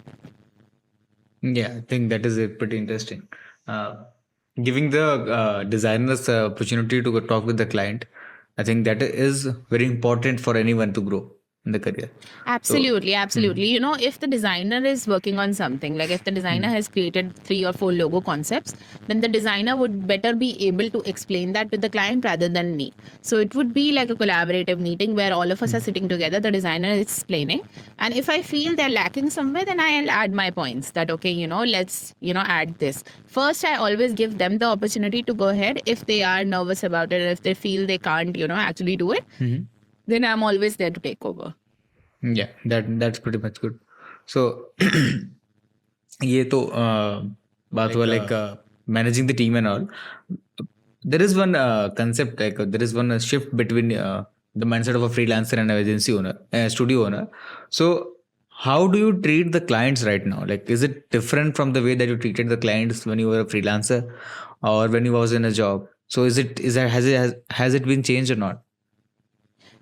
Yeah, I think that is pretty interesting. Giving the designers the opportunity to go talk with the client, I think that is very important for anyone to grow in the career. Absolutely. If the designer is working on something, like if the designer has created 3 or 4 logo concepts, then the designer would better be able to explain that to the client rather than me. So it would be like a collaborative meeting where all of us are sitting together, the designer is explaining. And if I feel they're lacking somewhere, then I'll add my points that, okay, let's, add this. First, I always give them the opportunity to go ahead. If they are nervous about it, if they feel they can't, actually do it, then I'm always there to take over. Yeah, that's pretty much good. So ये तो बात हुआ like managing the team and all. There is one concept, like there is one shift between the mindset of a freelancer and an agency owner, studio owner. So how do you treat the clients right now? Like, is it different from the way that you treated the clients when you were a freelancer or when you was in a job? So has it been changed or not?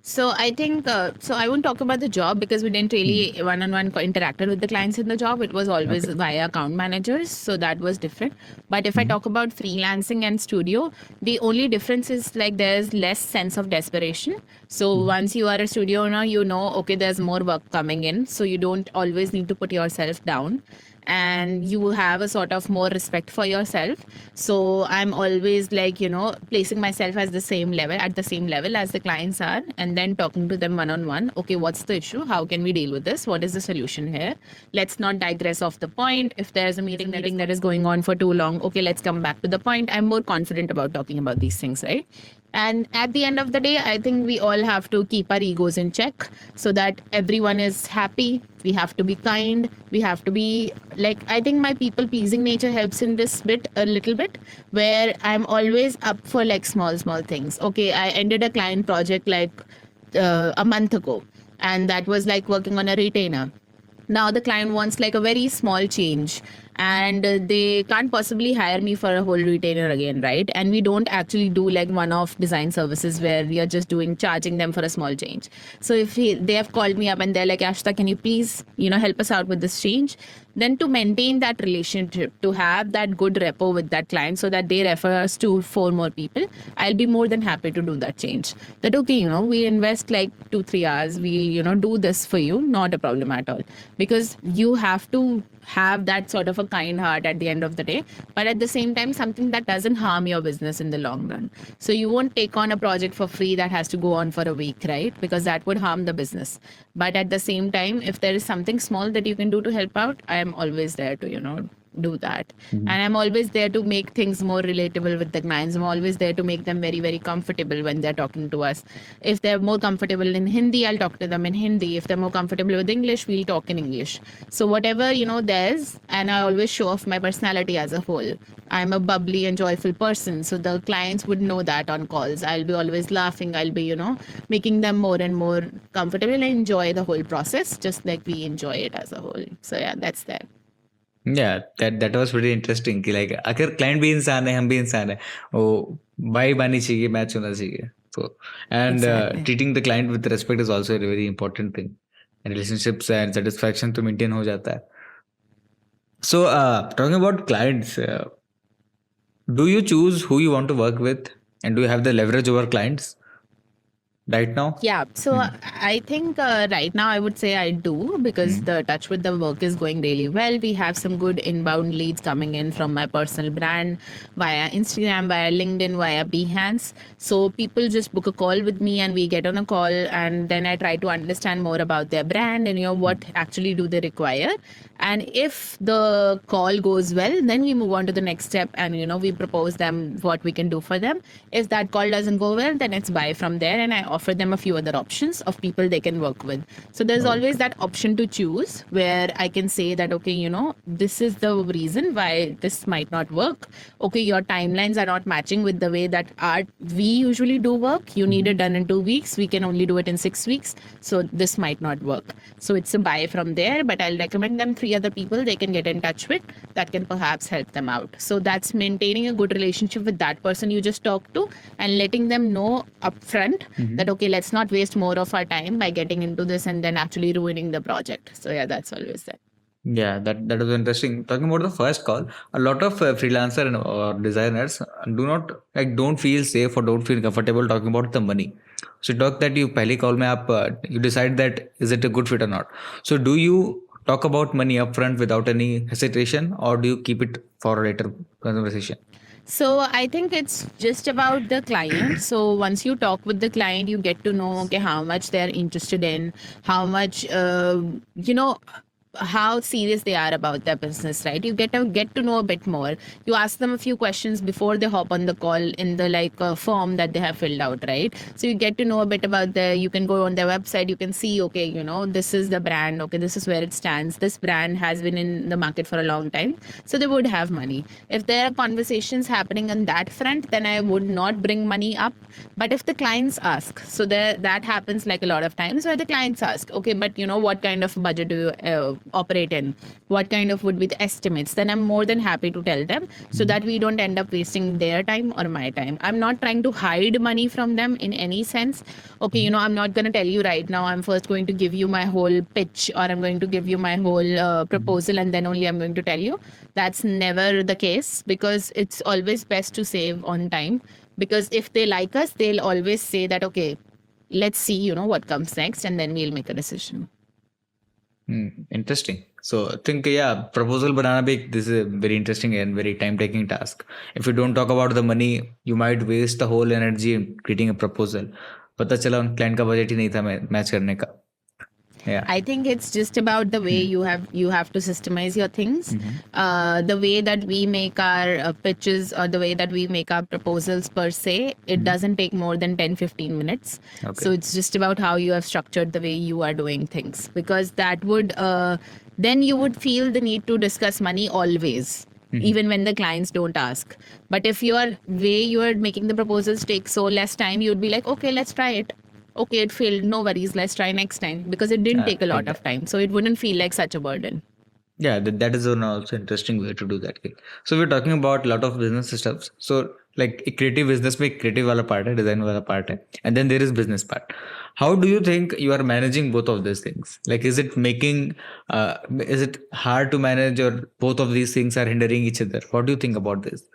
So I think, so I won't talk about the job because we didn't really one-on-one interacted with the clients in the job. It was always via account managers. So that was different. But if I talk about freelancing and studio, the only difference is like there's less sense of desperation. So once you are a studio owner, okay, there's more work coming in. So you don't always need to put yourself down. And you have a sort of more respect for yourself. So I'm always like, placing myself at the same level as the clients are, and then talking to them one-on-one. Okay, what's the issue? How can we deal with this? What is the solution here? Let's not digress off the point. If there's a meeting that is going on for too long, okay, let's come back to the point. I'm more confident about talking about these things, right? And at the end of the day, I think we all have to keep our egos in check so that everyone is happy. We have to be kind. We have to be like, I think my people pleasing nature helps in this bit a little bit, where I'm always up for like small things. Okay, I ended a client project like a month ago, and that was like working on a retainer. Now the client wants like a very small change, and they can't possibly hire me for a whole retainer again, right? And we don't actually do like one-off design services where we are just charging them for a small change. So if they have called me up and they're like, Ashita, can you please, help us out with this change? Then to maintain that relationship, to have that good rapport with that client so that they refer us to 4 more people, I'll be more than happy to do that change. That, okay, we invest like 2-3 hours, we, do this for you, not a problem at all. Because you have to have that sort of a kind heart at the end of the day, but at the same time, something that doesn't harm your business in the long run. So you won't take on a project for free that has to go on for a week, right? Because that would harm the business. But at the same time, if there is something small that you can do to help out, I am always there to, do that. And I'm always there to make things more relatable with the clients. I'm always there to make them very, very comfortable when they're talking to us. If they're more comfortable in Hindi, I'll talk to them in Hindi. If they're more comfortable with English, we'll talk in English. So whatever, there's, and I always show off my personality as a whole. I'm a bubbly and joyful person. So the clients would know that on calls. I'll be always laughing. I'll be, making them more and more comfortable and enjoy the whole process, just like we enjoy it as a whole. So yeah, that's that. Yeah, that was pretty interesting कि like अगर client भी इंसान है हम भी इंसान है वो vibe आनी चाहिए match होना चाहिए so and Exactly. treating the client with respect is also a very important thing and relationships and satisfaction तो maintain हो जाता है. So talking about clients, do you choose who you want to work with and do you have the leverage over clients right now? Yeah, so I think right now I would say I do, because the touch with the work is going really well. We have some good inbound leads coming in from my personal brand via Instagram, via LinkedIn, via Behance. So people just book a call with me and we get on a call, and then I try to understand more about their brand and what actually do they require. And if the call goes well, then we move on to the next step and we propose them what we can do for them. If that call doesn't go well, then it's bye from there, and I offer them a few other options of people they can work with. So there's always that option to choose where I can say that, okay, this is the reason why this might not work. Okay, your timelines are not matching with the way that we usually do work. You need it done in 2 weeks. We can only do it in 6 weeks. So this might not work. So it's a buy from there, but I'll recommend them 3 other people they can get in touch with that can perhaps help them out. So that's maintaining a good relationship with that person you just talked to and letting them know upfront that, okay, let's not waste more of our time by getting into this and then actually ruining the project. So yeah, that's always that. Yeah, that was interesting. Talking about the first call, a lot of freelancer or designers don't feel safe or don't feel comfortable talking about the money. So talk that you पहली call में आप you decide that is it a good fit or not. So do you talk about money upfront without any hesitation, or do you keep it for a later conversation? So I think it's just about the client. So once you talk with the client, you get to know, okay, how much they're interested in, how much, how serious they are about their business, right? You get to know a bit more. You ask them a few questions before they hop on the call in the form that they have filled out, right? So you get to know a bit about you can go on their website, you can see, okay, this is the brand, okay, this is where it stands. This brand has been in the market for a long time, so they would have money. If there are conversations happening on that front, then I would not bring money up. But if the clients ask, so that happens like a lot of times where the clients ask, okay, but what kind of budget do you operate in, what kind of would be the estimates, then I'm more than happy to tell them so that we don't end up wasting their time or my time. I'm not trying to hide money from them in any sense. Okay, I'm not going to tell you right now, I'm first going to give you my whole pitch or I'm going to give you my whole proposal and then only I'm going to tell you. That's never the case, because it's always best to save on time, because if they like us, they'll always say that, okay, let's see, what comes next, and then we'll make a decision. Interesting. So I think, proposal banana bhi, this is a very interesting and very time-taking task. If you don't talk about the money, you might waste the whole energy in creating a proposal. पता चला उन client का budget ही नहीं था match करने का. Yeah. I think it's just about the way you have to systemize your things. The way that we make our pitches or the way that we make our proposals per se, it doesn't take more than 10-15 minutes. Okay. So it's just about how you have structured the way you are doing things, because that would then you would feel the need to discuss money always. Even when the clients don't ask. But if your way you are making the proposals take so less time, you'd be like, okay, let's try it. Okay, it failed. No worries. Let's try next time, because it didn't take a lot of time. So it wouldn't feel like such a burden. Yeah, that is an also interesting way to do that. So we're talking about a lot of business stuff. So like a creative business में creative वाला part है, design वाला part है, and then there is business part. How do you think you are managing both of these things? Like, is it hard to manage, or both of these things are hindering each other? What do you think about this?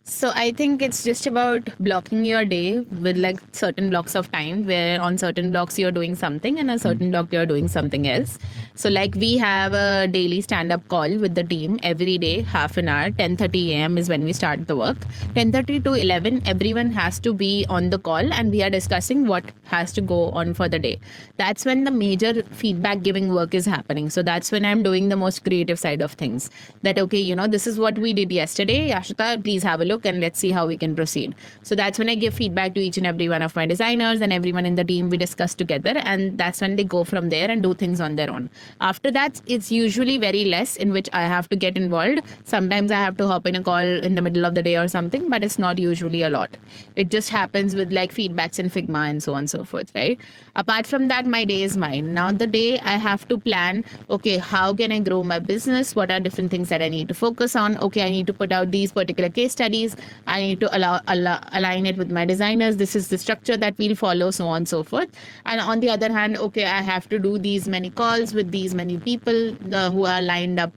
So I think it's just about blocking your day with like certain blocks of time where on certain blocks you're doing something and a certain block you're doing something else. So like we have a daily stand-up call with the team every day, half an hour, 10:30 a.m. is when we start the work. 10:30 to 11, everyone has to be on the call and we are discussing what has to go on for the day. That's when the major feedback giving work is happening. So that's when I'm doing the most creative side of things. That okay, this is what we did yesterday. Yashita, please have a look and let's see how we can proceed. So that's when I give feedback to each and every one of my designers and everyone in the team. We discuss together and that's when they go from there and do things on their own. After that, it's usually very less in which I have to get involved. Sometimes I have to hop in a call in the middle of the day or something, but it's not usually a lot. It just happens with like feedbacks in Figma and so on and so forth, right? Apart from that, my day is mine. Now the day I have to plan, okay, how can I grow my business? What are different things that I need to focus on? Okay, I need to put out these particular case studies. I need to align it with my designers. This is the structure that we'll follow, so on and so forth. And on the other hand, okay, I have to do these many calls with these many people who are lined up.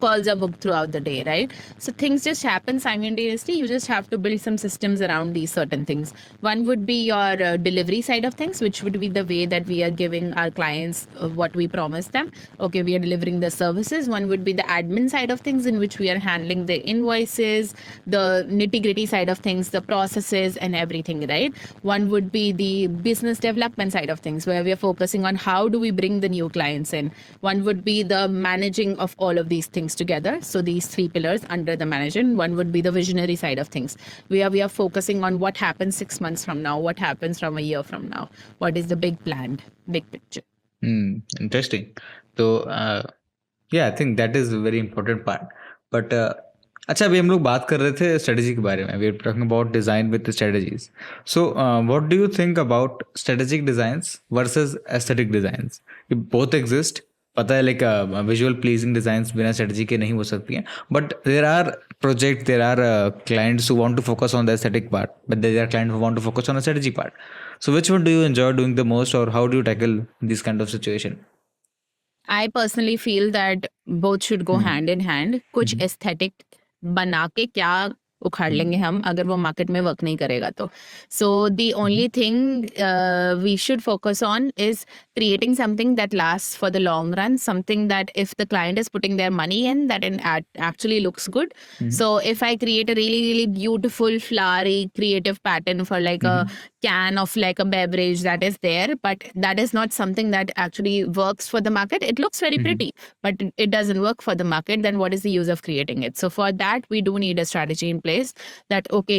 Calls are booked throughout the day, right? So things just happen simultaneously. You just have to build some systems around these certain things. One would be your delivery side of things, which would be the way that we are giving our clients what we promise them. Okay, we are delivering the services. One would be the admin side of things, in which we are handling the invoices, the nitty-gritty side of things, the processes and everything, right? One would be the business development side of things, where we are focusing on how do we bring the new clients in. One would be the managing of all of these things together. So these three pillars under the management. One would be the visionary side of things. We are focusing on what happens 6 months from now, what happens from a year from now, what is the big plan, big picture. Interesting. So yeah, I think that is a very important part. But अच्छा, अभी हम लोग बात कर रहे थे strategy के बारे में. We are talking about design with strategies. So what do you think about strategic designs versus aesthetic designs? Both exist. पता है, लाइक विजुअल प्लीजिंग डिजाइंस बिना स्ट्रेटजी के नहीं हो सकती हैं, but there are project, there are clients who want to focus on the aesthetic part, but there are client who want to focus on the strategy part. So which one do you enjoy doing the most, or how do you tackle this kind of situation? I personally feel that both should go hand in hand. कुछ aesthetic बना के क्या उखाड़ लेंगे हम अगर वो market में वर्क नहीं करेगा तो. So the only thing we should focus on is creating something that lasts for the long run, something that if the client is putting their money in, that it actually looks good. So if I create a really, really beautiful, flowery, creative pattern for like a can of like a beverage that is there, but that is not something that actually works for the market. It looks very pretty, but it doesn't work for the market. Then what is the use of creating it? So for that, we do need a strategy in place that, okay,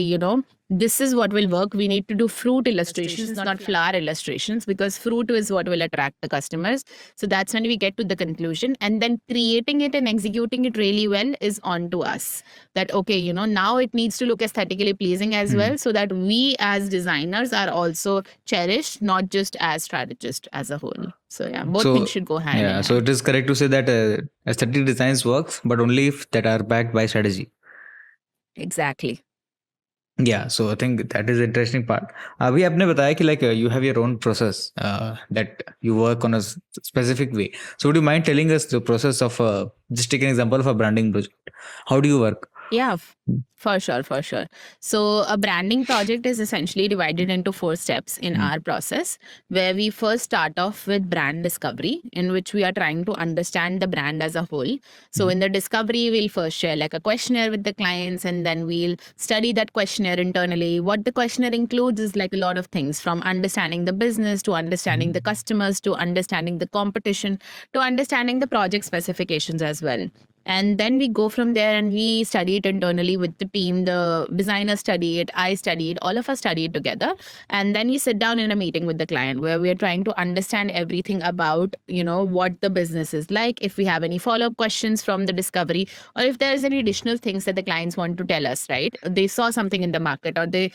this is what will work. We need to do fruit illustrations, not flower illustrations, because fruit is what will attract the customers. So that's when we get to the conclusion. And then creating it and executing it really well is on to us. That, okay, now it needs to look aesthetically pleasing as well, so that we as designers are also cherished, not just as strategists as a whole. So yeah, both things should go hand in hand. So it is correct to say that aesthetic designs works, but only if that are backed by strategy. Exactly. Yeah, so I think that is the interesting part. अभी आपने बताया कि like you have your own process that you work on a specific way. So would you mind telling us the process of just take an example of a branding project? How do you work? Yeah, for sure. So a branding project is essentially divided into 4 steps in our process, where we first start off with brand discovery, in which we are trying to understand the brand as a whole. So in the discovery, we'll first share like a questionnaire with the clients, and then we'll study that questionnaire internally. What the questionnaire includes is like a lot of things, from understanding the business to understanding the customers to understanding the competition to understanding the project specifications as well. And then we go from there and we study it internally with the team. The designers study it, I study it, all of us study it together. And then we sit down in a meeting with the client where we are trying to understand everything about, what the business is like, if we have any follow-up questions from the discovery, or if there's any additional things that the clients want to tell us, right? They saw something in the market, or they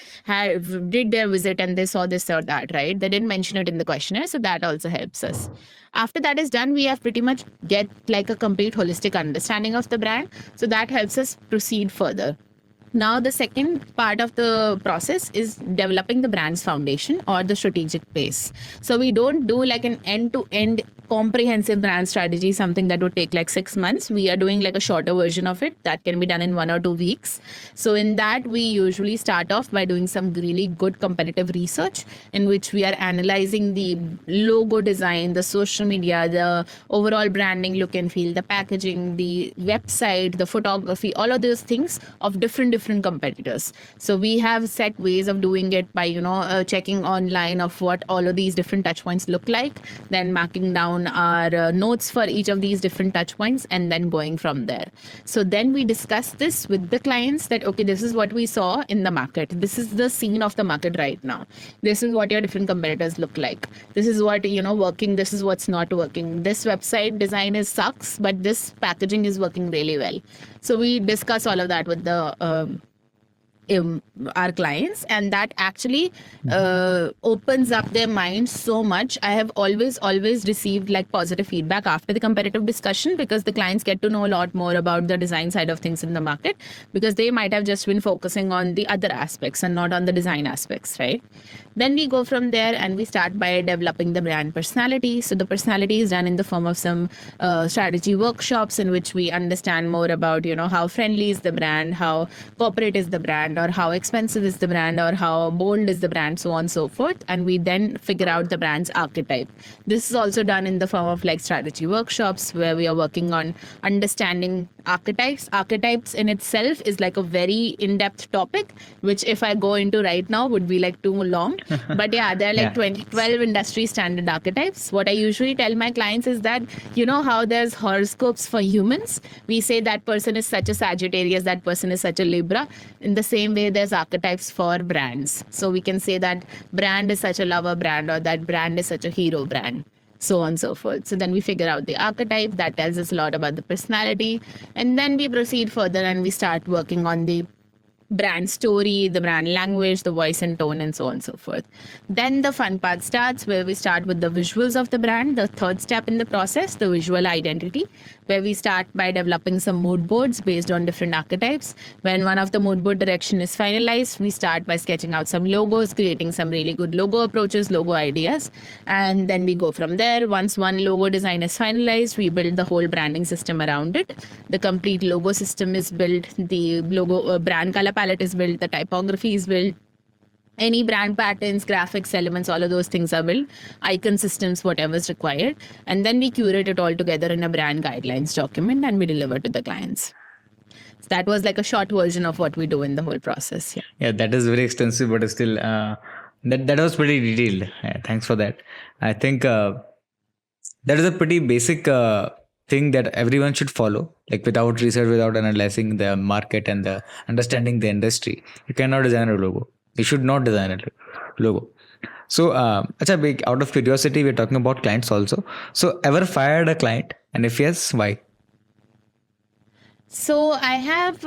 did their visit and they saw this or that, right? They didn't mention it in the questionnaire, so that also helps us. After that is done, we have pretty much get like a complete holistic understanding of the brand, so that helps us proceed further. Now, the second part of the process is developing the brand's foundation or the strategic base. So we don't do like an end-to-end comprehensive brand strategy, something that would take like 6 months. We are doing like a shorter version of it that can be done in 1 or 2 weeks. So in that, we usually start off by doing some really good competitive research in which we are analyzing the logo design, the social media, the overall branding look and feel, the packaging, the website, the photography, all of those things of different competitors. So we have set ways of doing it by checking online of what all of these different touch points look like, then marking down our notes for each of these different touch points, and then going from there. So then we discuss this with the clients that, okay, this is what we saw in the market, this is the scene of the market right now, this is what your different competitors look like, this is what working, this is what's not working, this website design is sucks, but this packaging is working really well. So we discuss all of that with the our clients, and that actually opens up their minds so much. I have always received like positive feedback after the competitive discussion, because the clients get to know a lot more about the design side of things in the market, because they might have just been focusing on the other aspects and not on the design aspects, right? Then we go from there and we start by developing the brand personality. So the personality is done in the form of some strategy workshops in which we understand more about, how friendly is the brand, how corporate is the brand, or how expensive is the brand, or how bold is the brand, so on and so forth. And we then figure out the brand's archetype. This is also done in the form of like strategy workshops where we are working on understanding archetypes. Archetypes in itself is like a very in-depth topic, which if I go into right now would be like too long. But yeah, there are like 12 industry standard archetypes. What I usually tell my clients is that, how there's horoscopes for humans, we say that person is such a Sagittarius, that person is such a Libra. In the same way, there's archetypes for brands. So we can say that brand is such a lover brand, or that brand is such a hero brand, so on and so forth. So then we figure out the archetype. That tells us a lot about the personality. And then we proceed further and we start working on the brand story, the brand language, the voice and tone, and so on and so forth. Then the fun part starts, where we start with the visuals of the brand, the third step in the process, the visual identity, where we start by developing some mood boards based on different archetypes. When one of the mood board direction is finalized, we start by sketching out some logos, creating some really good logo approaches, logo ideas, and then we go from there. Once one logo design is finalized, we build the whole branding system around it. The complete logo system is built, the logo brand color palette is built, the typography is built, any brand patterns, graphics, elements, all of those things are built, icon systems, whatever is required. And then we curate it all together in a brand guidelines document and we deliver to the clients. So that was like a short version of what we do in the whole process. Yeah, that is very extensive, but still, that was pretty detailed. Thanks for that. I think that is a pretty basic thing that everyone should follow. Like without research, without analyzing the market and the understanding the industry, you cannot design a logo. You should not design a logo. So, out of curiosity, we're talking about clients also. So, ever fired a client? And if yes, why? So I have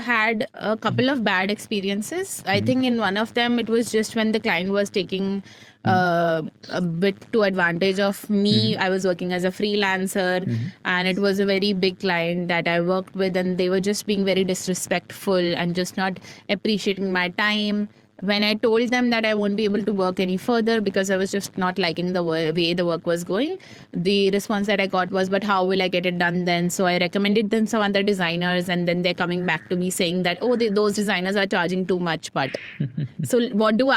had a couple of bad experiences. I think in one of them, it was just when the client was taking a bit to advantage of me. I was working as a freelancer and it was a very big client that I worked with, and they were just being very disrespectful and just not appreciating my time. When I told them that I won't be able to work any further because I was just not liking the way the work was going, the response that I got was, but how will I get it done then? So I recommended them some other designers, and then they're coming back to me saying that, oh, those designers are charging too much. But so what do?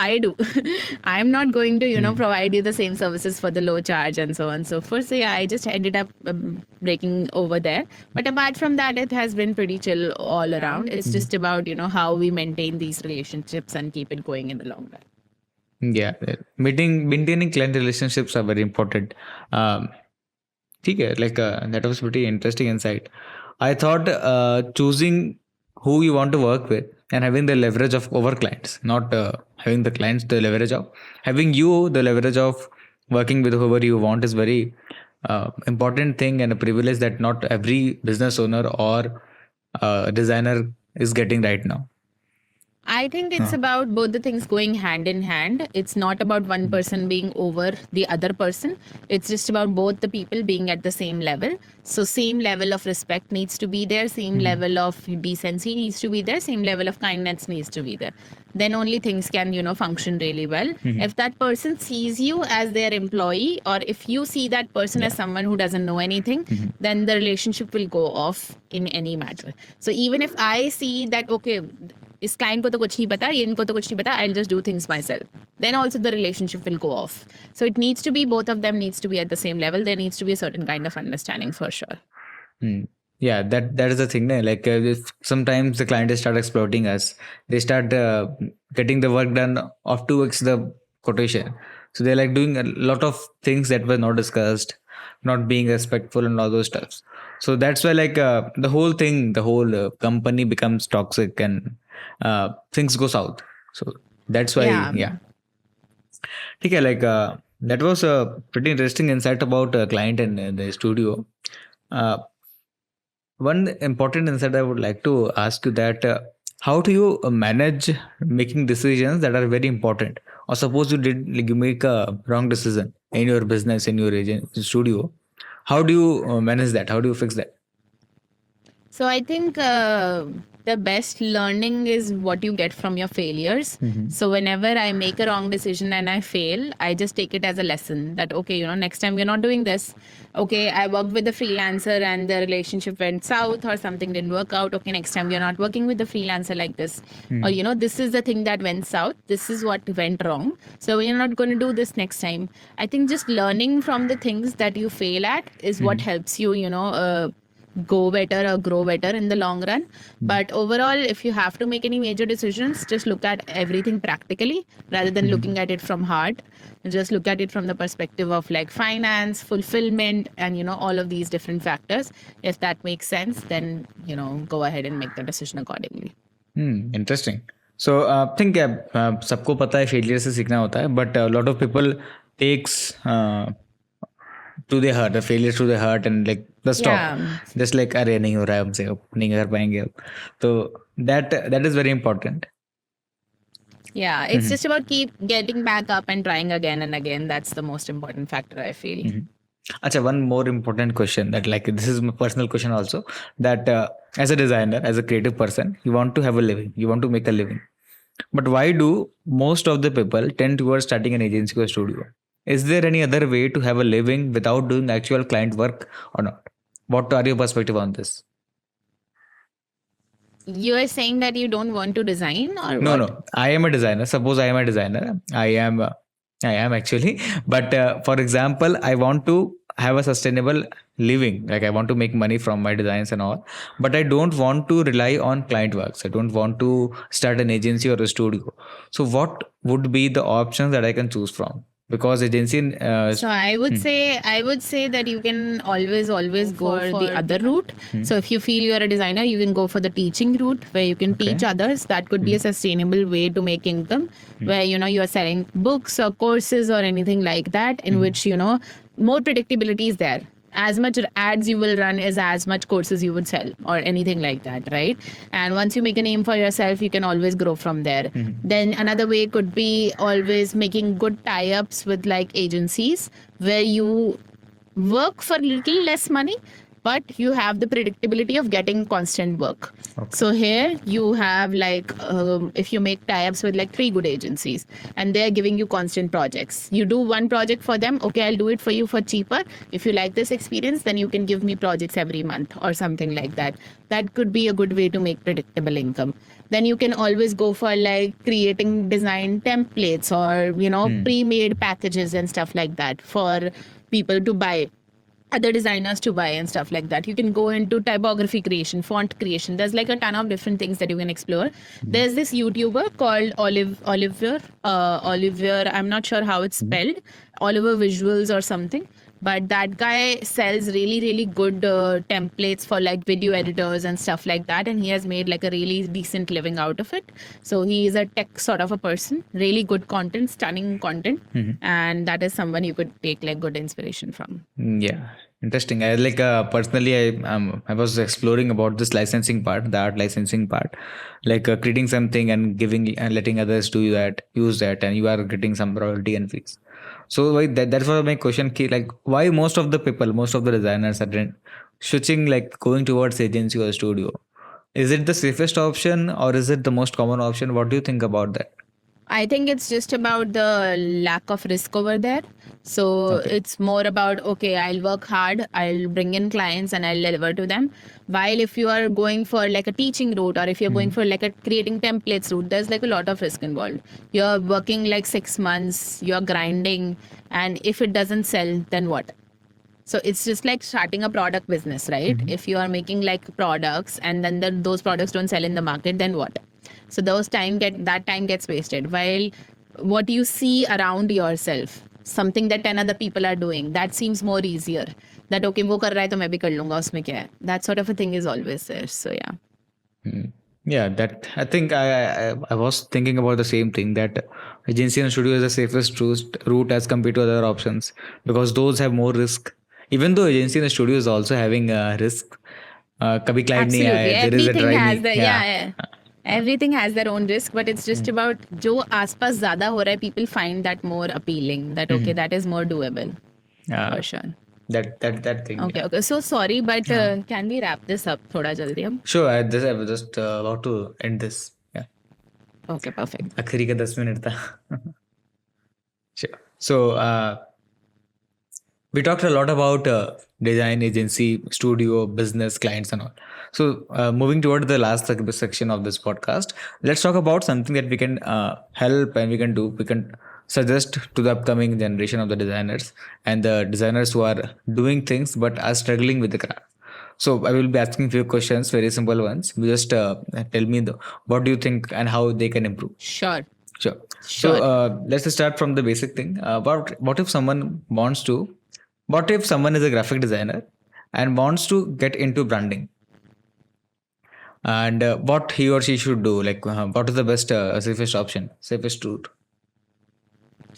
I'm not going to, provide you the same services for the low charge and so on and so forth. So yeah, I just ended up breaking over there. But apart from that, it has been pretty chill all around. It's just about, how we maintain these relationships and keep it going in the long run. Yeah, maintaining client relationships are very important. Okay, that was pretty interesting insight. I thought choosing who you want to work with and having the leverage of over clients, not having the clients the leverage of, having you the leverage of working with whoever you want is very important thing and a privilege that not every business owner or designer is getting right now. I think it's about both the things going hand in hand. It's not about one person being over the other person. It's just about both the people being at the same level. So same level of respect needs to be there, same level of decency needs to be there, same level of kindness needs to be there. Then only things can, function really well. If that person sees you as their employee, or if you see that person as someone who doesn't know anything, then the relationship will go off in any matter. So even if I see that, okay, इस client को तो कुछ नहीं पता, इनको तो कुछ नहीं पता, I'll just do things myself. Then also the relationship will go off. So it needs to be, both of them needs to be at the same level. There needs to be a certain kind of understanding for sure. Yeah, that is the thing. Like if sometimes the client start exploiting us, they start getting the work done of 2x the quotation. So they're like doing a lot of things that were not discussed, not being respectful and all those stuff. So that's why like the whole thing, the whole company becomes toxic and things go south. So that's why, yeah. Okay, like that was a pretty interesting insight about client and the studio. One important insight I would like to ask you that how do you manage making decisions that are very important? Or suppose you make a wrong decision in your business, in your studio. How do you manage that? How do you fix that? So I think the best learning is what you get from your failures. So whenever I make a wrong decision and I fail, I just take it as a lesson that, okay, next time we're not doing this. Okay, I worked with the freelancer and the relationship went south or something didn't work out. Okay, next time we're not working with the freelancer like this. Or, this is the thing that went south. This is what went wrong. So we're not going to do this next time. I think just learning from the things that you fail at is what helps you, go better or grow better in the long run. But overall, if you have to make any major decisions, just look at everything practically rather than looking at it from heart. Just look at it from the perspective of like finance, fulfillment, and all of these different factors. If that makes sense, then go ahead and make the decision accordingly. Interesting. So I think सबको पता है failure से सीखना होता है, but a lot of people takes to the heart, the failures to the heart and like the stop, just like अरे नहीं हो रहा है हमसे, अब नहीं कर पाएंगे अब. So that is very important. Yeah, it's just about keep getting back up and trying again and again. That's the most important factor, I feel. Acha, one more important question that like this is my personal question also, that as a designer, as a creative person, you want to have a living, you want to make a living, but why do most of the people tend towards starting an agency or studio? Is there any other way to have a living without doing actual client work or not? What are your perspective on this? You are saying that you don't want to design, or No, what? no. I am a designer. Suppose I am a designer. I am actually. But for example, I want to have a sustainable living. Like I want to make money from my designs and all. But I don't want to rely on client works. I don't want to start an agency or a studio. So what would be the options that I can choose from? Because agency. So I would say that you can always go for the other route. So if you feel you are a designer, you can go for the teaching route where you can teach others. That could be a sustainable way to make income, where you are selling books or courses or anything like that, in which more predictability is there. As much ads you will run is as much courses you would sell or anything like that, right? And once you make a name for yourself, you can always grow from there. Then another way could be always making good tie-ups with like agencies where you work for little less money, but you have the predictability of getting constant work. So here you have like, if you make tie-ups with like 3 good agencies and they're giving you constant projects, you do one project for them. Okay, I'll do it for you for cheaper. If you like this experience, then you can give me projects every month or something like that. That could be a good way to make predictable income. Then you can always go for like creating design templates or, pre-made packages and stuff like that for people to buy, other designers to buy and stuff like that. You can go into typography creation, font creation. There's like a ton of different things that you can explore. There's this YouTuber called Oliver. I'm not sure how it's spelled. VYRus Visuals or something. but that guy sells really, really good templates for like video editors and stuff like that. And he has made like a really decent living out of it. So he is a tech sort of a person, really good content, stunning content. And that is someone you could take like good inspiration from. Yeah, interesting. I like personally, I was exploring about this licensing part, the art licensing part, like creating something and giving and letting others do that, use that, and you are getting some royalty and fees. So that's why my question, like why most of the people, most of the designers are switching, like going towards agency or studio. Is it the safest option or is it the most common option? What do you think about that? I think it's just about the lack of risk over there. So it's more about, okay, I'll work hard, I'll bring in clients and I'll deliver to them. While if you are going for like a teaching route or if you're going for like a creating templates route, there's like a lot of risk involved. You're working like 6 months, you're grinding, and if it doesn't sell, then what? So it's just like starting a product business, right? If you are making like products and then those products don't sell in the market, then what? So that time gets wasted. While what you see around yourself, something that 10 other people are doing, that seems more easier. That okay, वो कर रहा है तो मैं भी कर लूँगा, उसमें क्या है? That sort of a thing is always there. So yeah. Yeah, that I think I was thinking about the same thing, that agency and studio is the safest route as compared to other options, because those have more risk. Even though agency and studio is also having risk, कभी client नहीं Absolutely. आए, there is a Everything dry has knee. yeah. Everything has their own risk, but it's just about जो आसपास ज़्यादा हो रहा है, people find that more appealing. That okay, that is more doable. Yeah, For sure. that thing. Okay, okay. So sorry, but can we wrap this up थोड़ा जल्दी अब? Sure, I was just about to end this. Yeah. Okay, perfect. आखिरी का 10 minute था. Sure. So we talked a lot about design agency, studio, business, clients, and all. So, moving toward the last section of this podcast, let's talk about something that we can help and we can do. We can suggest to the upcoming generation of the designers and the designers who are doing things but are struggling with the craft. So, I will be asking few questions, very simple ones. You just tell me what do you think and how they can improve. Sure. Sure. So, let's start from the basic thing. What if someone wants to? What if someone is a graphic designer and wants to get into branding? And what he or she should do? Like, what is the best, safest option, safest route?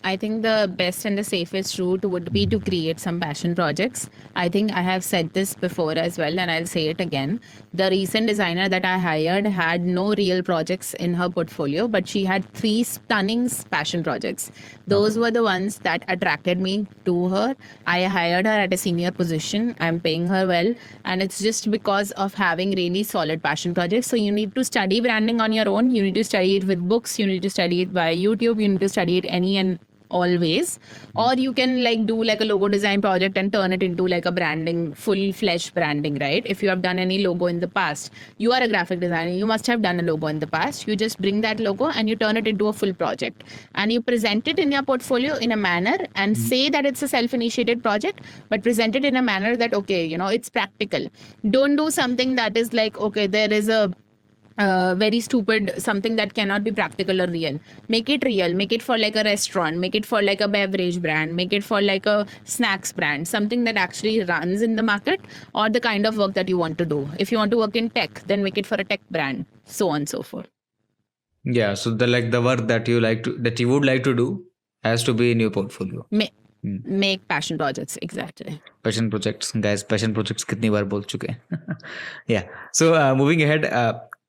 I think the best and the safest route would be to create some passion projects. I think I have said this before as well, and I'll say it again. The recent designer that I hired had no real projects in her portfolio, but she had 3 stunning passion projects. Those were the ones that attracted me to her. I hired her at a senior position. I'm paying her well, and it's just because of having really solid passion projects. So you need to study branding on your own. You need to study it with books. You need to study it by YouTube. You need to study it any and always, or you can like do like a logo design project and turn it into like a branding, full-fledged branding, right? If you have done any logo in the past, you are a graphic designer, you must have done a logo in the past. You just bring that logo and you turn it into a full project and you present it in your portfolio in a manner and say that it's a self-initiated project, but present it in a manner that okay, it's practical. Don't do something that is like okay, there is a very stupid, something that cannot be practical or real. Make it real. Make it for like a restaurant. Make it for like a beverage brand. Make it for like a snacks brand. Something that actually runs in the market or the kind of work that you want to do. If you want to work in tech, then make it for a tech brand. So on and so forth. Yeah. So the work that you would like to do has to be in your portfolio. Make passion projects. Exactly. Passion projects, guys. Passion projects. कितनी बार बोल चुके हैं. Yeah. So moving ahead.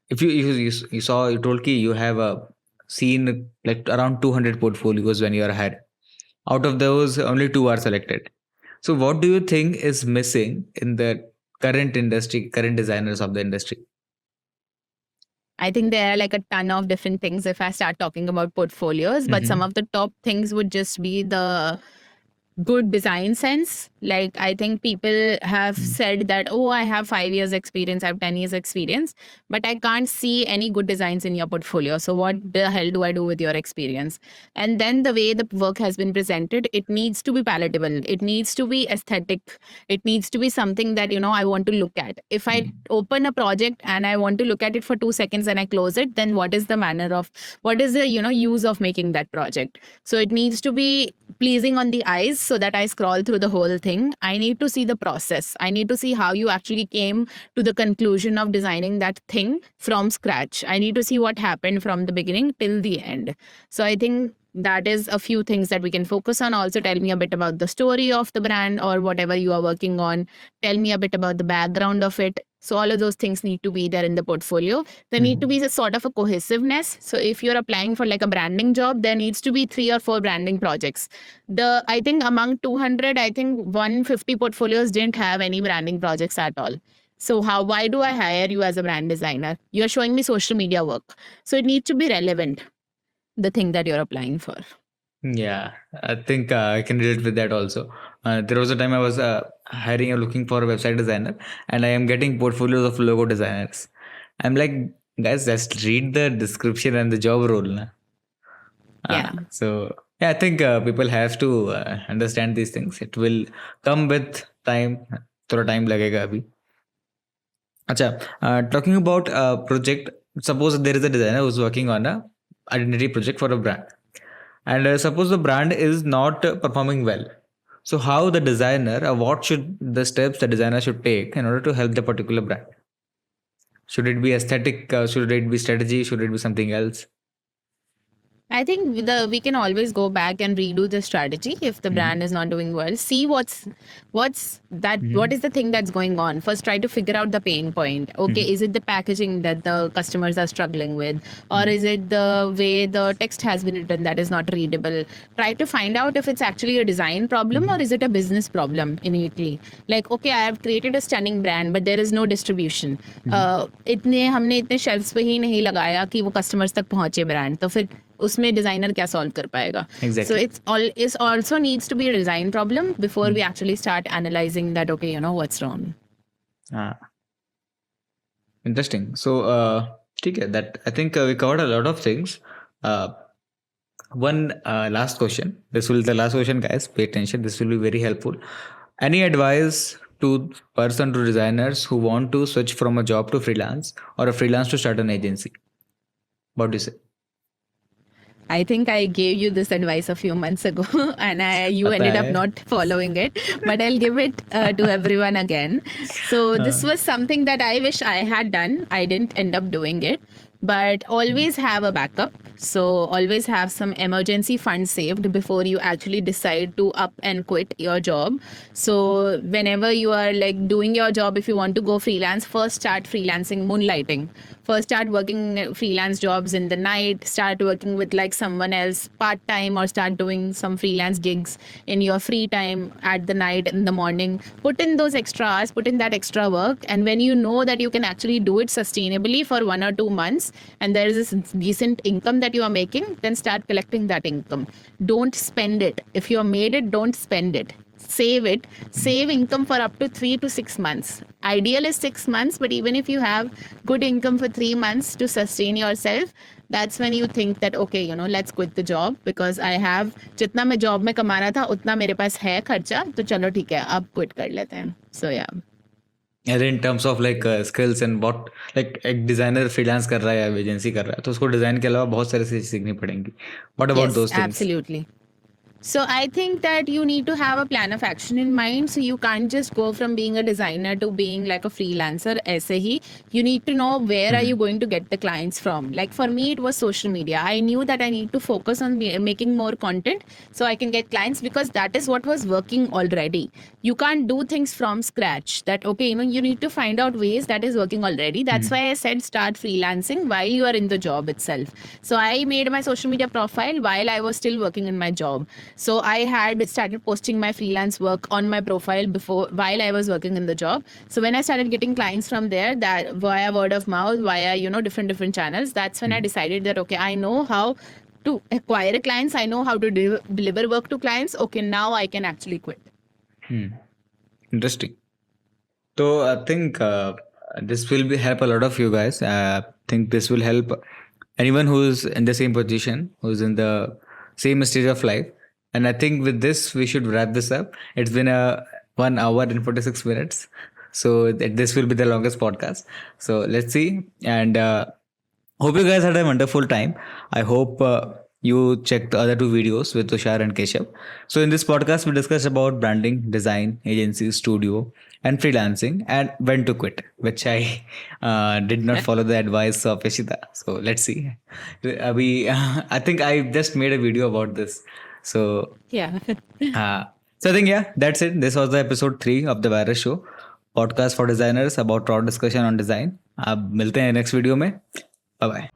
If you saw, you told you have seen like around 200 portfolios when you are ahead. Out of those, only 2 are selected. So what do you think is missing in the current designers of the industry? I think there are like a ton of different things if I start talking about portfolios, but some of the top things would just be the good design sense. Like I think people have said that, oh, I have 5 years experience, I have 10 years experience, but I can't see any good designs in your portfolio. So what the hell do I do with your experience? And then the way the work has been presented, it needs to be palatable. It needs to be aesthetic. It needs to be something that, I want to look at. If I open a project and I want to look at it for 2 seconds and I close it, then what is the use of making that project? So it needs to be pleasing on the eyes so that I scroll through the whole thing. I need to see the process. I need to see how you actually came to the conclusion of designing that thing from scratch. I need to see what happened from the beginning till the end. So I think that is a few things that we can focus on. Also, tell me a bit about the story of the brand or whatever you are working on. Tell me a bit about the background of it. So all of those things need to be there in the portfolio. There need to be a sort of a cohesiveness. So if you're applying for like a branding job, there needs to be 3 or 4 branding projects. I think among 200, I think 150 portfolios didn't have any branding projects at all. So why do I hire you as a brand designer? You're showing me social media work. So it needs to be relevant, the thing that you're applying for. Yeah, I think I can relate with that also. There was a time I was hiring or looking for a website designer, and I am getting portfolios of logo designers. I'm like, guys, just read the description and the job role. Na? Yeah. So yeah, I think people have to understand these things. It will come with time. थोड़ा time लगेगा अभी. Acha, talking about a project, suppose there is a designer who's working on a identity project for a brand, and suppose the brand is not performing well. So how the designer, what should the steps the designer should take in order to help the particular brand? Should it be aesthetic? Should it be strategy? Should it be something else? I think we can always go back and redo the strategy if the brand is not doing well. See what is the thing that's going on. First, try to figure out the pain point. Okay, is it the packaging that the customers are struggling with, or is it the way the text has been written that is not readable? Try to find out if it's actually a design problem or is it a business problem innately. Like, okay, I have created a stunning brand, but there is no distribution. हमने इतने shelves पे ही नहीं लगाया कि वो customers तक पहुंचे brand. तो फिर उसमें डिजाइनर क्या सॉल्व कर पाएगा. So it also needs to be a design problem before we actually start analyzing that, okay, what's wrong. Interesting. So okay, that I think we covered a lot of things. One last question. This will be the last question, guys. Pay attention. This will be very helpful. Any advice to designers who want to switch from a job to freelance or a freelance to start an agency? What do you say? I think I gave you this advice a few months ago and you ended up not following it, but I'll give it to everyone again. So this was something that I wish I had done. I didn't end up doing it, but always have a backup. So always have some emergency fund saved before you actually decide to up and quit your job. So whenever you are like doing your job, if you want to go freelance, first start freelancing, moonlighting. First start working freelance jobs in the night, start working with like someone else part-time, or start doing some freelance gigs in your free time at the night, in the morning. Put in those extra hours, put in that extra work. And when you know that you can actually do it sustainably for 1 or 2 months and there is this decent income that you are making, then start collecting that income. Don't spend it. If you have made it, don't spend it. Save it. Save income for up to 3 to 6 months. Ideal is 6 months, but even if you have good income for 3 months to sustain yourself, that's when you think that, okay, let's quit the job because I have, जितना मैं job में कमा रहा था उतना मेरे पास है खर्चा, तो चलो ठीक है, अब quit कर लेते हैं. So yeah. And in terms of like skills and what, like एक designer freelance कर रहा है या agency कर रहा है, तो उसको design के अलावा बहुत सारी चीजें सीखनी पड़ेंगी. What about those things? Absolutely. So I think that you need to have a plan of action in mind. So you can't just go from being a designer to being like a freelancer. ऐसे ही, you need to know where are you going to get the clients from. Like for me, it was social media. I knew that I need to focus on making more content so I can get clients because that is what was working already. You can't do things from scratch. That okay, you need to find out ways that is working already. That's why I said start freelancing while you are in the job itself. So I made my social media profile while I was still working in my job. So I had started posting my freelance work on my profile while I was working in the job. So when I started getting clients from there, that via word of mouth, via different channels, that's when I decided that okay, I know how to acquire clients, I know how to deliver work to clients. Okay, now I can actually quit. Interesting. So I think this will help a lot of you guys. I think this will help anyone who's in the same position, who's in the same stage of life. And I think with this, we should wrap this up. It's been 1 hour and 46 minutes. So this will be the longest podcast. So let's see. And hope you guys had a wonderful time. I hope you check the other two videos with Tushar and Keshav. So in this podcast, we discuss about branding, design, agency, studio, and freelancing, and when to quit, which I did not follow the advice of Yashita. So let's see. I think I just made a video about this. So Yeah. so I think, yeah, that's it. This was the episode 3 of the VYRus Show, podcast for designers about raw discussion on design. अब मिलते हैं next video में. Bye bye.